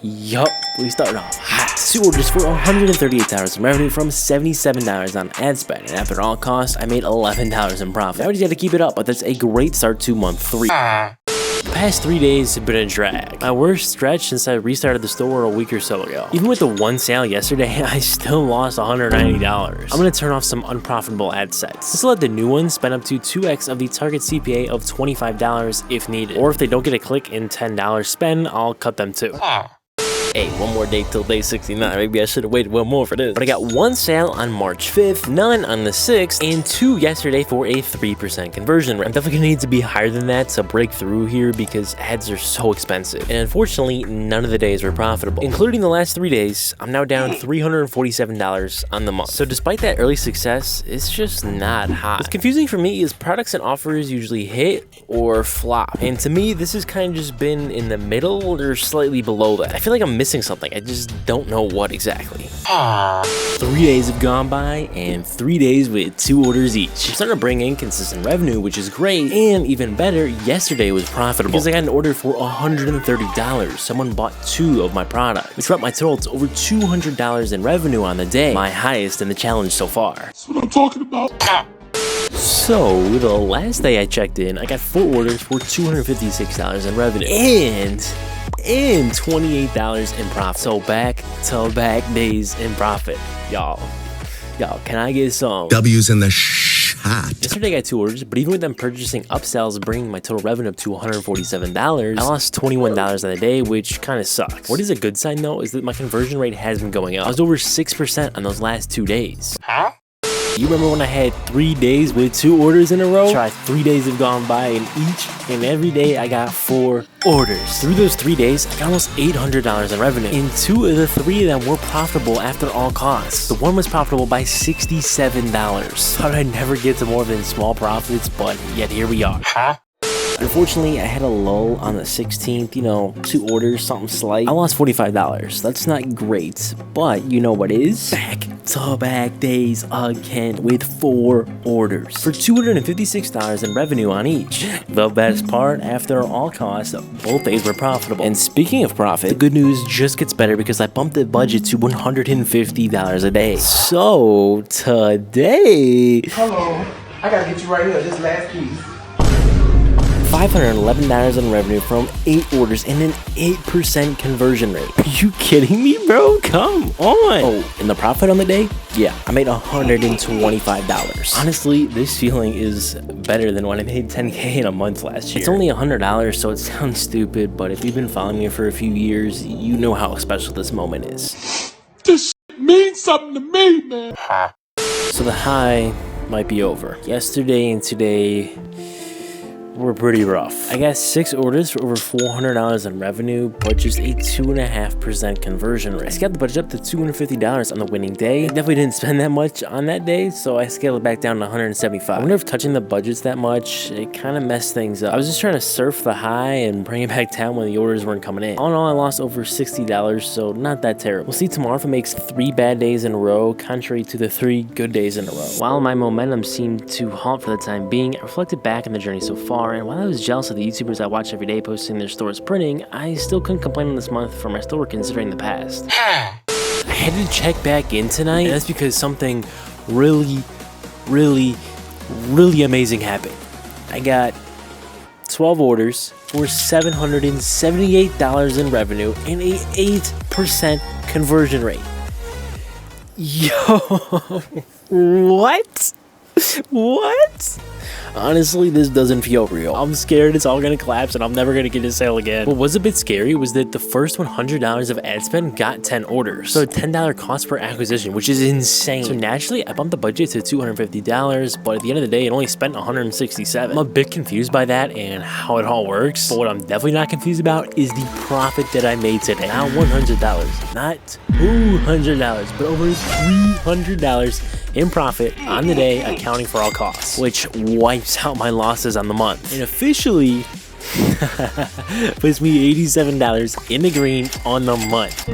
yup, we started off hot. 2 orders for $138 in revenue from $77 on ad spend, and after all costs, I made $11 in profit. I already had to keep it up, but that's a great start to month 3. The past 3 days have been a drag. My worst stretch since I restarted the store a week or so ago. Even with the 1 sale yesterday, I still lost $190. I'm gonna turn off some unprofitable ad sets. This will let the new ones spend up to 2x of the target CPA of $25 if needed. Or if they don't get a click in $10 spend, I'll cut them too. Hey, 1 more day till day 69. Maybe I should have waited 1 more for this. But I got 1 sale on March 5th, none on the 6th, and 2 yesterday for a 3% conversion rate. I'm definitely gonna need to be higher than that to break through here because ads are so expensive. And unfortunately, none of the days were profitable. Including the last 3 days, I'm now down $347 on the month. So despite that early success, it's just not hot. What's confusing for me is products and offers usually hit or flop. And to me, this has kind of just been in the middle or slightly below that. I feel like I'm missing something. I just don't know what exactly. 3 days have gone by and 3 days with 2 orders each. I'm starting to bring in consistent revenue, which is great, and even better, yesterday was profitable because I got an order for $130. Someone bought 2 of my products, which brought my total to over $200 in revenue on the day, my highest in the challenge so far. That's what I'm talking about. So, the last day I checked in, I got 4 orders for $256 in revenue and $28 in profit. So back-to-back days in profit, y'all. Can I get some W's in the shot? Yesterday I got 2 orders, but even with them purchasing upsells, bringing my total revenue up to $147, I lost $21 on the day, which kind of sucks. What is a good sign though is that my conversion rate has been going up. I was over 6% on those last 2 days. Huh? You remember when I had 3 days with 2 orders in a row? Try 3 days have gone by and each and every day I got 4 orders. Through those 3 days, I got almost $800 in revenue. And 2 of the 3 of them were profitable after all costs. The one was profitable by $67. Thought I'd never get to more than small profits, but yet here we are. Huh? Unfortunately, I had a lull on the 16th, 2 orders, something slight. I lost $45. That's not great, but you know what is? Back-to-back days again with 4 orders for $256 in revenue on each. The best part, after all costs, both days were profitable. And speaking of profit, the good news just gets better because I bumped the budget to $150 a day. So, today... Hello. I gotta get you right here, this last piece. $511 in revenue from 8 orders and an 8% conversion rate. Are you kidding me, bro? Come on. Oh, and the profit on the day? Yeah, I made $125. Honestly, this feeling is better than when I made $10K in a month last year. It's only $100, so it sounds stupid, but if you've been following me for a few years, you know how special this moment is. This means something to me, man. So the high might be over. Yesterday and today were pretty rough. I got 6 orders for over $400 in revenue, but just a 2.5% conversion rate. I scaled the budget up to $250 on the winning day. I definitely didn't spend that much on that day, so I scaled it back down to $175. I wonder if touching the budgets that much, it kind of messed things up. I was just trying to surf the high and bring it back down when the orders weren't coming in. All in all, I lost over $60, so not that terrible. We'll see tomorrow if it makes 3 bad days in a row, contrary to the 3 good days in a row. While my momentum seemed to halt for the time being, I reflected back on the journey so far, and while I was jealous of the YouTubers I watch every day posting their stores printing, I still couldn't complain on this month for my store considering the past. I had to check back in tonight, and that's because something really amazing happened. I got 12 orders for $778 in revenue and a 8% conversion rate. Yo, what? Honestly, this doesn't feel real. I'm scared it's all gonna collapse and I'm never gonna get a sale again. What was a bit scary was that the first $100 of ad spend got 10 orders. So a $10 cost per acquisition, which is insane. So naturally, I bumped the budget to $250, but at the end of the day, it only spent $167. I'm a bit confused by that and how it all works, but what I'm definitely not confused about is the profit that I made today. Not $100, not $200, but over $300 in profit on the day, accounting for all costs, which wipes out my losses on the month and officially puts me $87 in the green on the month.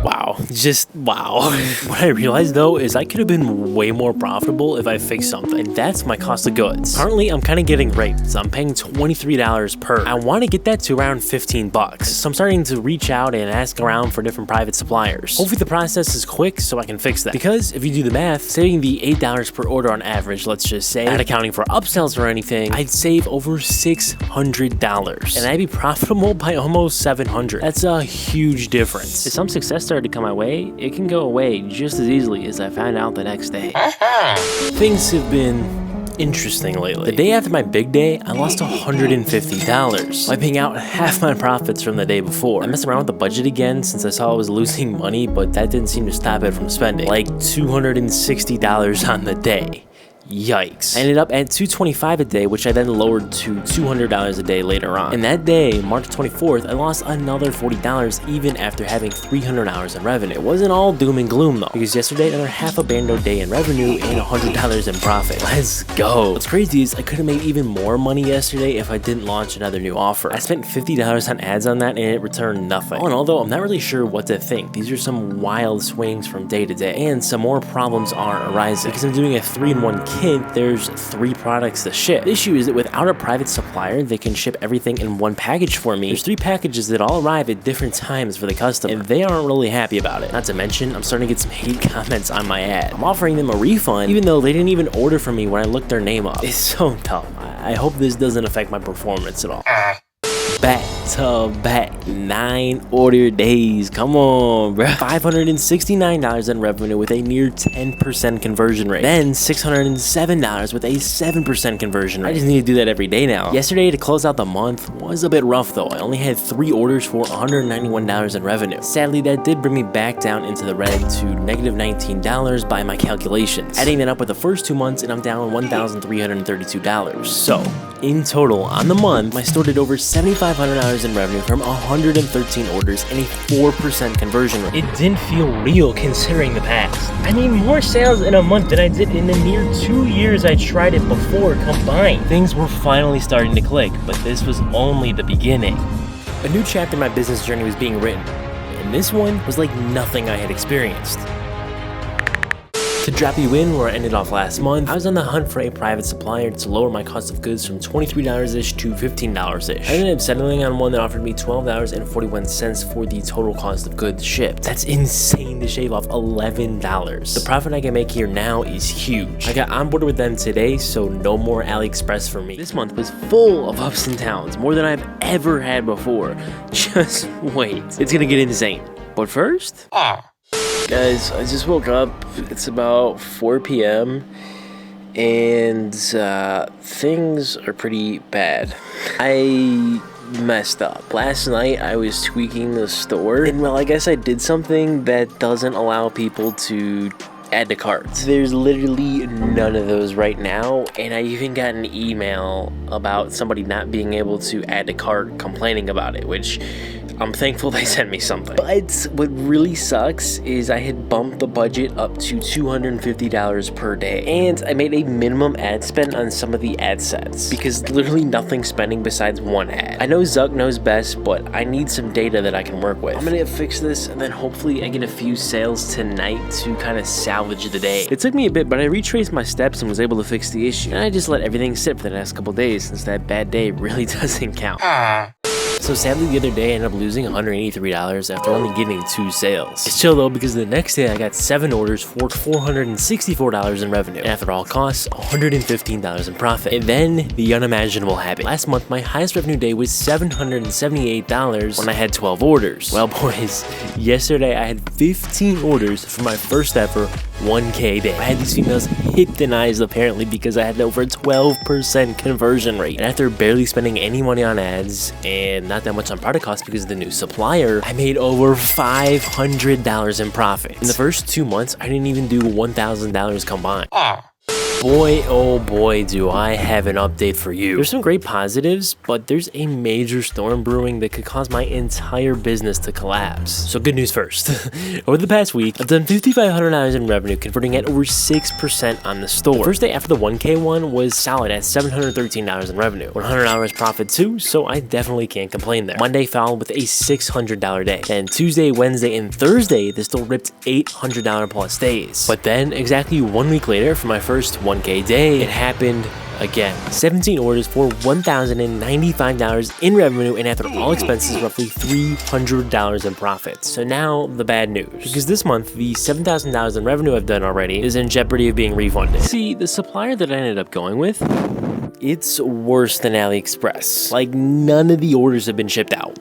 Wow, just wow. What I realized though is I could have been way more profitable if I fixed something, and that's my cost of goods. Currently, I'm kind of getting raped, so I'm paying $23 per. I want to get that to around $15, so I'm starting to reach out and ask around for different private suppliers. Hopefully the process is quick so I can fix that, because if you do the math, saving the $8 per order on average, let's just say, not accounting for upsells or anything, I'd save over $600, and I'd be profitable by almost $700. That's a huge difference. If some success started to come my way, it can go away just as easily as I found out the next day. Things have been interesting lately. The day after my big day, I lost $150, wiping out half my profits from the day before. I messed around with the budget again since I saw I was losing money, but that didn't seem to stop it from spending like $260 on the day. Yikes. I ended up at $225 a day, which I then lowered to $200 a day later on. And that day, March 24th, I lost another $40 even after having $300 in revenue. It wasn't all doom and gloom though, because yesterday another half a bando day in revenue and $100 in profit. Let's go. What's crazy is I could have made even more money yesterday if I didn't launch another new offer. I spent $50 on ads on that and it returned nothing. All in all though, I'm not really sure what to think. These are some wild swings from day to day, and some more problems are arising. Because I'm doing a 3-in-1 kit, there's 3 products to ship. The issue is that without a private supplier, they can ship everything in one package for me. There's 3 packages that all arrive at different times for the customer, and they aren't really happy about it. Not to mention, I'm starting to get some hate comments on my ad. I'm offering them a refund, even though they didn't even order from me when I looked their name up. It's so dumb. I hope this doesn't affect my performance at all. Back to back 9 order days. Come on, bro. $569 in revenue with a near 10% conversion rate. Then $607 with a 7% conversion rate. I just need to do that every day now. Yesterday, to close out the month, was a bit rough though. I only had 3 orders for $191 in revenue. Sadly, that did bring me back down into the red to negative $19 by my calculations. Adding that up with the first 2 months, and I'm down $1,332. So, in total, on the month, my store did over $7,500 in revenue from 113 orders and a 4% conversion rate. It didn't feel real considering the past. I made more sales in a month than I did in the near 2 years I tried it before combined. Things were finally starting to click, but this was only the beginning. A new chapter in my business journey was being written, and this one was like nothing I had experienced. To drop you in where I ended off last month, I was on the hunt for a private supplier to lower my cost of goods from $23-ish to $15-ish. I ended up settling on one that offered me $12.41 for the total cost of goods shipped. That's insane to shave off $11. The profit I can make here now is huge. I got on board with them today, so no more AliExpress for me. This month was full of ups and downs, more than I've ever had before. Just wait, it's gonna get insane. But first, guys, I just woke up. It's about 4 p.m. and things are pretty bad. I messed up. Last night I was tweaking the store, and well, I guess I did something that doesn't allow people to add to carts. There's literally none of those right now, and I even got an email about somebody not being able to add to cart complaining about it, which I'm thankful they sent me something. But what really sucks is I had bumped the budget up to $250 per day, and I made a minimum ad spend on some of the ad sets because literally nothing spending besides one ad. I know Zuck knows best, but I need some data that I can work with. I'm gonna fix this, and then hopefully I get a few sales tonight to kind of salvage the day. It took me a bit, but I retraced my steps and was able to fix the issue, and I just let everything sit for the next couple days since that bad day really doesn't count. So sadly, the other day I ended up losing $183 after only getting 2 sales. It's chill though, because the next day I got 7 orders for $464 in revenue, and after all costs, $115 in profit. And then the unimaginable happened. Last month, my highest revenue day was $778 when I had 12 orders. Well boys, yesterday I had 15 orders for my first ever 1K day. I had these females hypnotized apparently because I had over a 12% conversion rate. And after barely spending any money on ads and not that much on product costs because of the new supplier, I made over $500 in profit. In the first 2 months, I didn't even do $1,000 combined. Boy, oh boy, do I have an update for you. There's some great positives, but there's a major storm brewing that could cause my entire business to collapse. So good news first. Over the past week, I've done $5,500 in revenue, converting at over 6% on the store. The first day after the 1K one was solid at $713 in revenue. $100 profit too, so I definitely can't complain there. Monday followed with a $600 day. Then Tuesday, Wednesday, and Thursday, the store ripped $800 plus days. But then, exactly 1 week later, for my first 1K day, it happened again. 17 orders for $1,095 in revenue, and after all expenses, roughly $300 in profit. So now the bad news, because this month the $7,000 in revenue I've done already is in jeopardy of being refunded. See, the supplier that I ended up going with, it's worse than AliExpress. Like, none of the orders have been shipped out.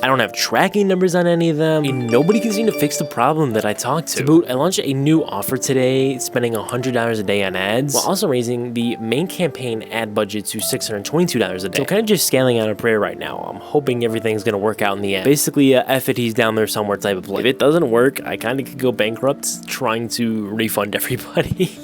I don't have tracking numbers on any of them, and nobody can seem to fix the problem that I talked to. To boot, I launched a new offer today, spending $100 a day on ads, while also raising the main campaign ad budget to $622 a day. So I'm kind of just scaling on a prayer right now. I'm hoping everything's gonna work out in the end. Basically, F it, he's down there somewhere type of play. If it doesn't work, I kind of could go bankrupt trying to refund everybody.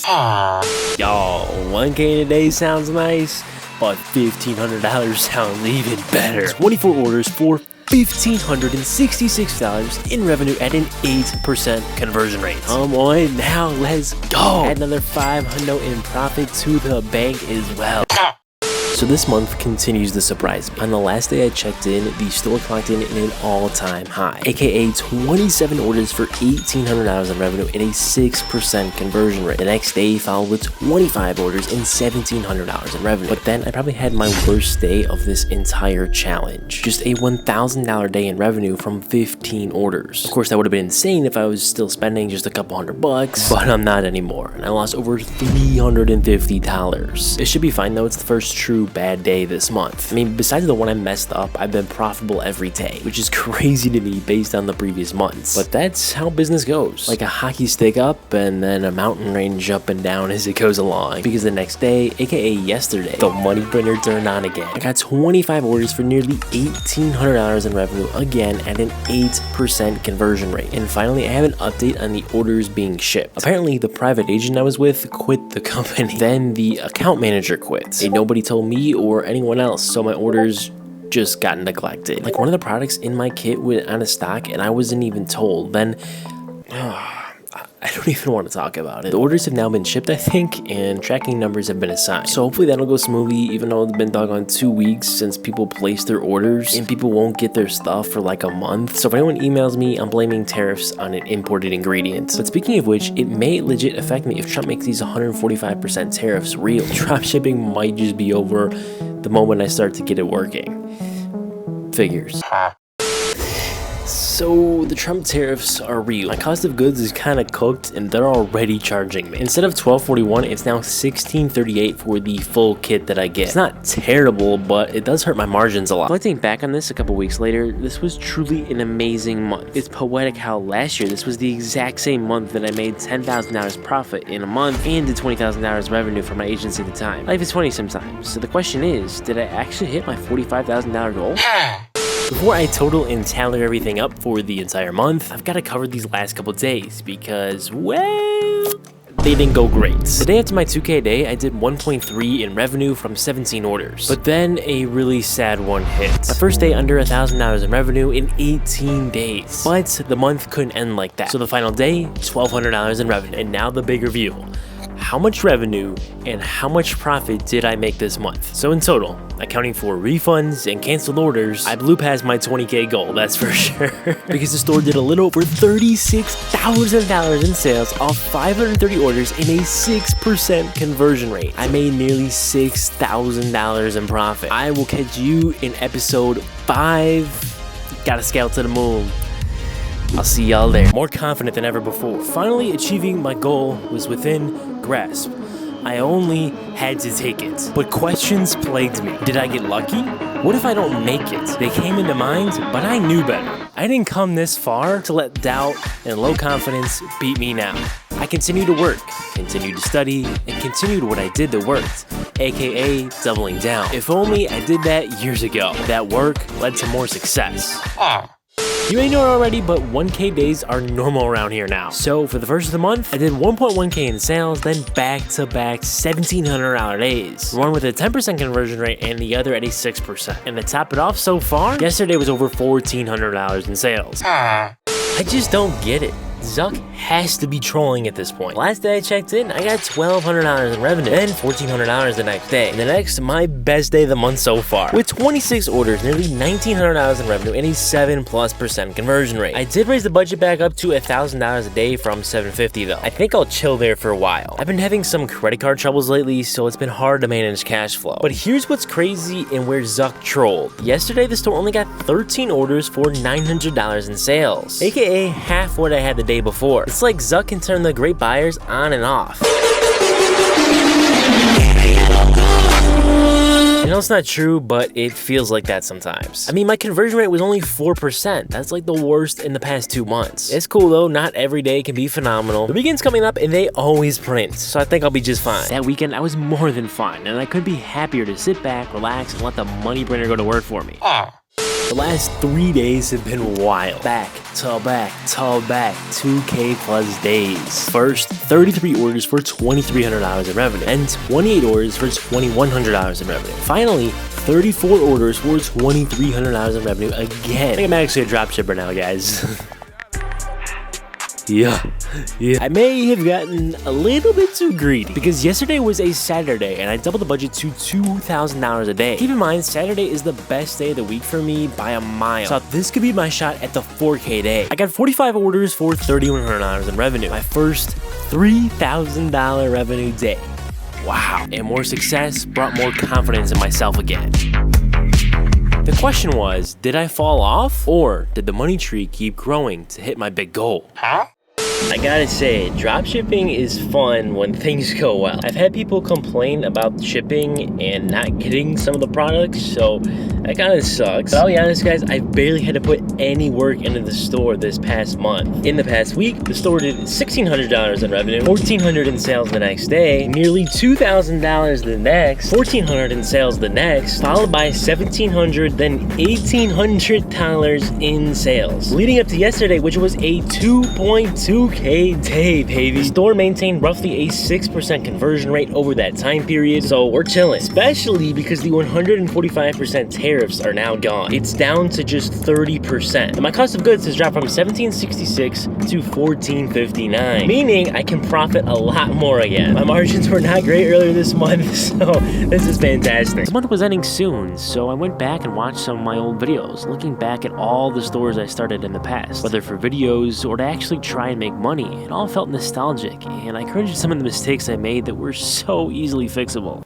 Y'all, 1K in a day sounds nice, but $1,500 sounds even better. 24 orders for $1,566 in revenue at an 8% conversion rate. Come on, now let's go. Add another $500 in profit to the bank as well. So this month continues to surprise me. On the last day I checked in, the store clocked in an all-time high, aka 27 orders for $1,800 in revenue at a 6% conversion rate. The next day followed with 25 orders and $1,700 in revenue. But then I probably had my worst day of this entire challenge. Just a $1,000 day in revenue from 15 orders. Of course, that would have been insane if I was still spending just a couple $100, but I'm not anymore, and I lost over $350. It should be fine though, it's the first true bad day this month. I mean, besides the one I messed up, I've been profitable every day, which is crazy to me based on the previous months. But that's how business goes. Like a hockey stick up and then a mountain range up and down as it goes along. Because the next day, aka yesterday, the money printer turned on again. I got 25 orders for nearly $1,800 in revenue, again at an 8% conversion rate. And finally, I have an update on the orders being shipped. Apparently, the private agent I was with quit the company. Then the account manager quit. And nobody told me or anyone else, so my orders just got neglected. Like one of the products in my kit went out of stock and I wasn't even told. Then I don't even want to talk about it. The orders have now been shipped, I think, and tracking numbers have been assigned. So hopefully that'll go smoothly, even though it's been doggone 2 weeks since people placed their orders and people won't get their stuff for like a month. So if anyone emails me, I'm blaming tariffs on an imported ingredient. But speaking of which, it may legit affect me if Trump makes these 145% tariffs real. Dropshipping might just be over the moment I start to get it working. Figures. So the Trump tariffs are real. My cost of goods is kind of cooked and they're already charging me. Instead of $12.41, it's now $16.38 for the full kit that I get. It's not terrible, but it does hurt my margins a lot. Reflecting back on this a couple weeks later, this was truly an amazing month. It's poetic how last year this was the exact same month that I made $10,000 profit in a month and did $20,000 revenue for my agency at the time. Life is funny sometimes. So the question is, did I actually hit my $45,000 goal? Before I total and tally everything up for the entire month, I've got to cover these last couple days because, well, they didn't go great. The day after my 2K day, I did 1.3 in revenue from 17 orders. But then a really sad one hit. My first day under $1,000 in revenue in 18 days. But the month couldn't end like that. So the final day, $1,200 in revenue. And now the big reveal. How much revenue and how much profit did I make this month? So in total, accounting for refunds and canceled orders, I blew past my 20K goal, that's for sure. Because the store did a little over $36,000 in sales off 530 orders in a 6% conversion rate. I made nearly $6,000 in profit. I will catch you in episode 5. Gotta scale to the moon. I'll see y'all there. More confident than ever before. Finally achieving my goal was within grasp. I only had to take it. But questions plagued me. Did I get lucky? What if I don't make it? They came into mind, but I knew better. I didn't come this far to let doubt and low confidence beat me now. I continued to work, continued to study, and continued what I did that worked, aka doubling down. If only I did that years ago. That work led to more success. You may know it already, but 1K days are normal around here now. So for the first of the month, I did 1.1K in sales, then back-to-back $1,700 days. One with a 10% conversion rate and the other at a 6%. And to top it off so far, yesterday was over $1,400 in sales. I just don't get it. Zuck has to be trolling at this point. Last day I checked in, I got $1,200 in revenue, then $1,400 the next day. And the next, my best day of the month so far. With 26 orders, nearly $1,900 in revenue, and a 7+% conversion rate. I did raise the budget back up to $1,000 a day from $750 though. I think I'll chill there for a while. I've been having some credit card troubles lately, so it's been hard to manage cash flow. But here's what's crazy and where Zuck trolled. Yesterday, the store only got 13 orders for $900 in sales, aka half what I had the day before. It's like Zuck can turn the great buyers on and off. I know it's not true, but it feels like that sometimes. I mean, my conversion rate was only 4%. That's like the worst in the past 2 months. It's cool though, not every day can be phenomenal. The weekend's coming up and they always print, so I think I'll be just fine. That weekend, I was more than fine, and I couldn't be happier to sit back, relax, and let the money printer go to work for me. The last 3 days have been wild. Back to back, 2K plus days. First, 33 orders for $2,300 in revenue, and 28 orders for $2,100 in revenue. Finally, 34 orders for $2,300 in revenue again. I think I'm actually a dropshipper now, guys. Yeah. I may have gotten a little bit too greedy because yesterday was a Saturday and I doubled the budget to $2,000 a day. Keep in mind, Saturday is the best day of the week for me by a mile. So this could be my shot at the 4K day. I got 45 orders for $3,100 in revenue. My first $3,000 revenue day. Wow. And more success brought more confidence in myself again. The question was, did I fall off or did the money tree keep growing to hit my big goal? I gotta say, dropshipping is fun when things go well. I've had people complain about shipping and not getting some of the products, so that kind of sucks. But I'll be honest, guys, I barely had to put any work into the store this past month. In the past week, the store did $1,600 in revenue, $1,400 in sales the next day, nearly $2,000 the next, $1,400 in sales the next, followed by $1,700, then $1,800 in sales. Leading up to yesterday, which was a 2.2K day, baby. The store maintained roughly a 6% conversion rate over that time period, so we're chilling. Especially because the 145% tariffs are now gone. It's down to just 30%. And my cost of goods has dropped from $1,766 to $1,459, meaning I can profit a lot more again. My margins were not great earlier this month, so this is fantastic. This month was ending soon, so I went back and watched some of my old videos, looking back at all the stores I started in the past, whether for videos or to actually try and make money. It all felt nostalgic, and I cringed at some of the mistakes I made that were so easily fixable.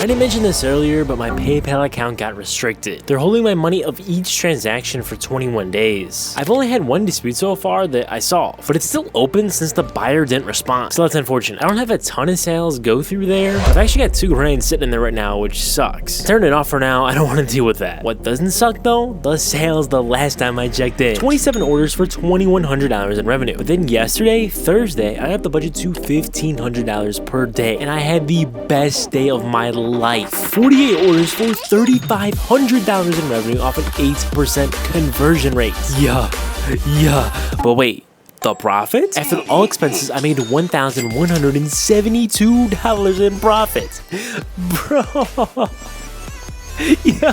I didn't mention this earlier, but my PayPal account got restricted. They're holding my money of each transaction for 21 days. I've only had one dispute so far that I solved, but it's still open since the buyer didn't respond. So that's unfortunate. I don't have a ton of sales go through there. I've actually got $2 grand sitting in there right now, which sucks. Turn it off for now. I don't want to deal with that. What doesn't suck though? The sales the last time I checked in. 27 orders for $2,100 in revenue. But then yesterday, Thursday, I upped the budget to $1,500 per day, and I had the best day of my life. 48 orders for $3,500 in revenue off an 8% conversion rate. Yeah. But wait, the profit? After all expenses, I made $1,172 in profit. Bro. Yo.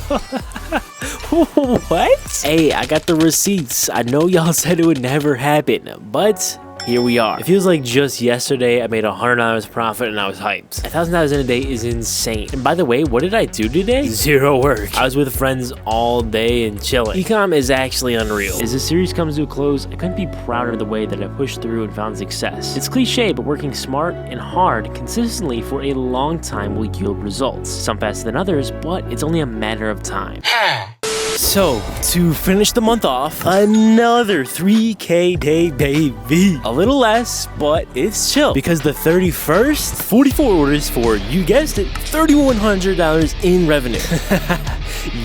What? Hey, I got the receipts. I know y'all said it would never happen, but here we are. It feels like just yesterday I made $100 profit and I was hyped. $1,000 in a day is insane. And by the way, what did I do today? Zero work. I was with friends all day and chilling. Ecom is actually unreal. As the series comes to a close, I couldn't be prouder of the way that I pushed through and found success. It's cliche, but working smart and hard consistently for a long time will yield results. Some faster than others, but it's only a matter of time. So, to finish the month off, another 3K day, baby. A little less, but it's chill because the 31st, 44 orders for, you guessed it, $3,100 in revenue.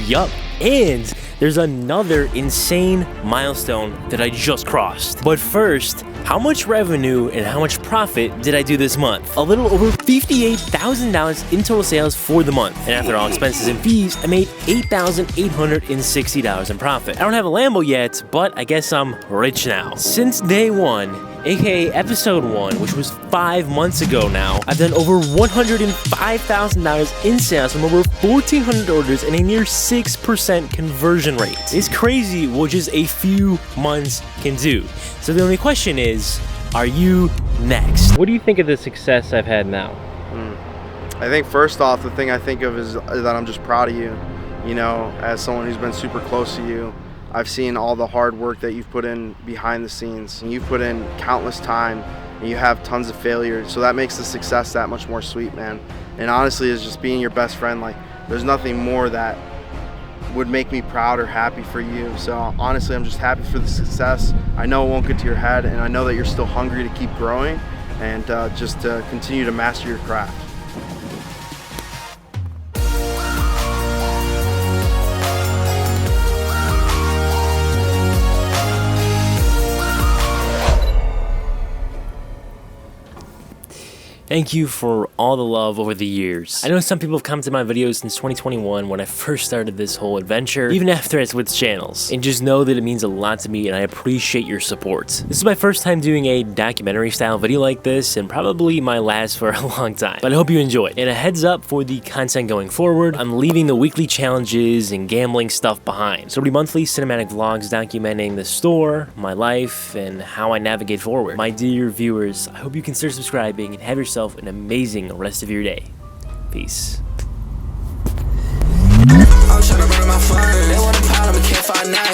Yup. And there's another insane milestone that I just crossed. But first, how much revenue and how much profit did I do this month? A little over $58,000 in total sales for the month. And after all expenses and fees, I made $8,860 in profit. I don't have a Lambo yet, but I guess I'm rich now. Since day one, aka episode 1, which was 5 months ago now, I've done over $105,000 in sales from over 1,400 orders and a near 6% conversion rate. It's crazy what just a few months can do. So the only question is, are you next? What do you think of the success I've had now? I think first off, the thing I think of is that I'm just proud of you. You know, as someone who's been super close to you, I've seen all the hard work that you've put in behind the scenes, and you've put in countless time, and you have tons of failures, so that makes the success that much more sweet, man. And honestly, it's just being your best friend. Like, there's nothing more that would make me proud or happy for you. So honestly, I'm just happy for the success. I know it won't get to your head, and I know that you're still hungry to keep growing and just to continue to master your craft. Thank you for all the love over the years. I know some people have come to my videos since 2021 when I first started this whole adventure, even after I switched channels. And just know that it means a lot to me and I appreciate your support. This is my first time doing a documentary style video like this and probably my last for a long time. But I hope you enjoy it. And a heads up for the content going forward, I'm leaving the weekly challenges and gambling stuff behind. So it'll be monthly cinematic vlogs documenting the store, my life, and how I navigate forward. My dear viewers, I hope you consider subscribing and have yourself an amazing rest of your day. Peace. I'm tryna run my fun. They want a problem, but can't find night.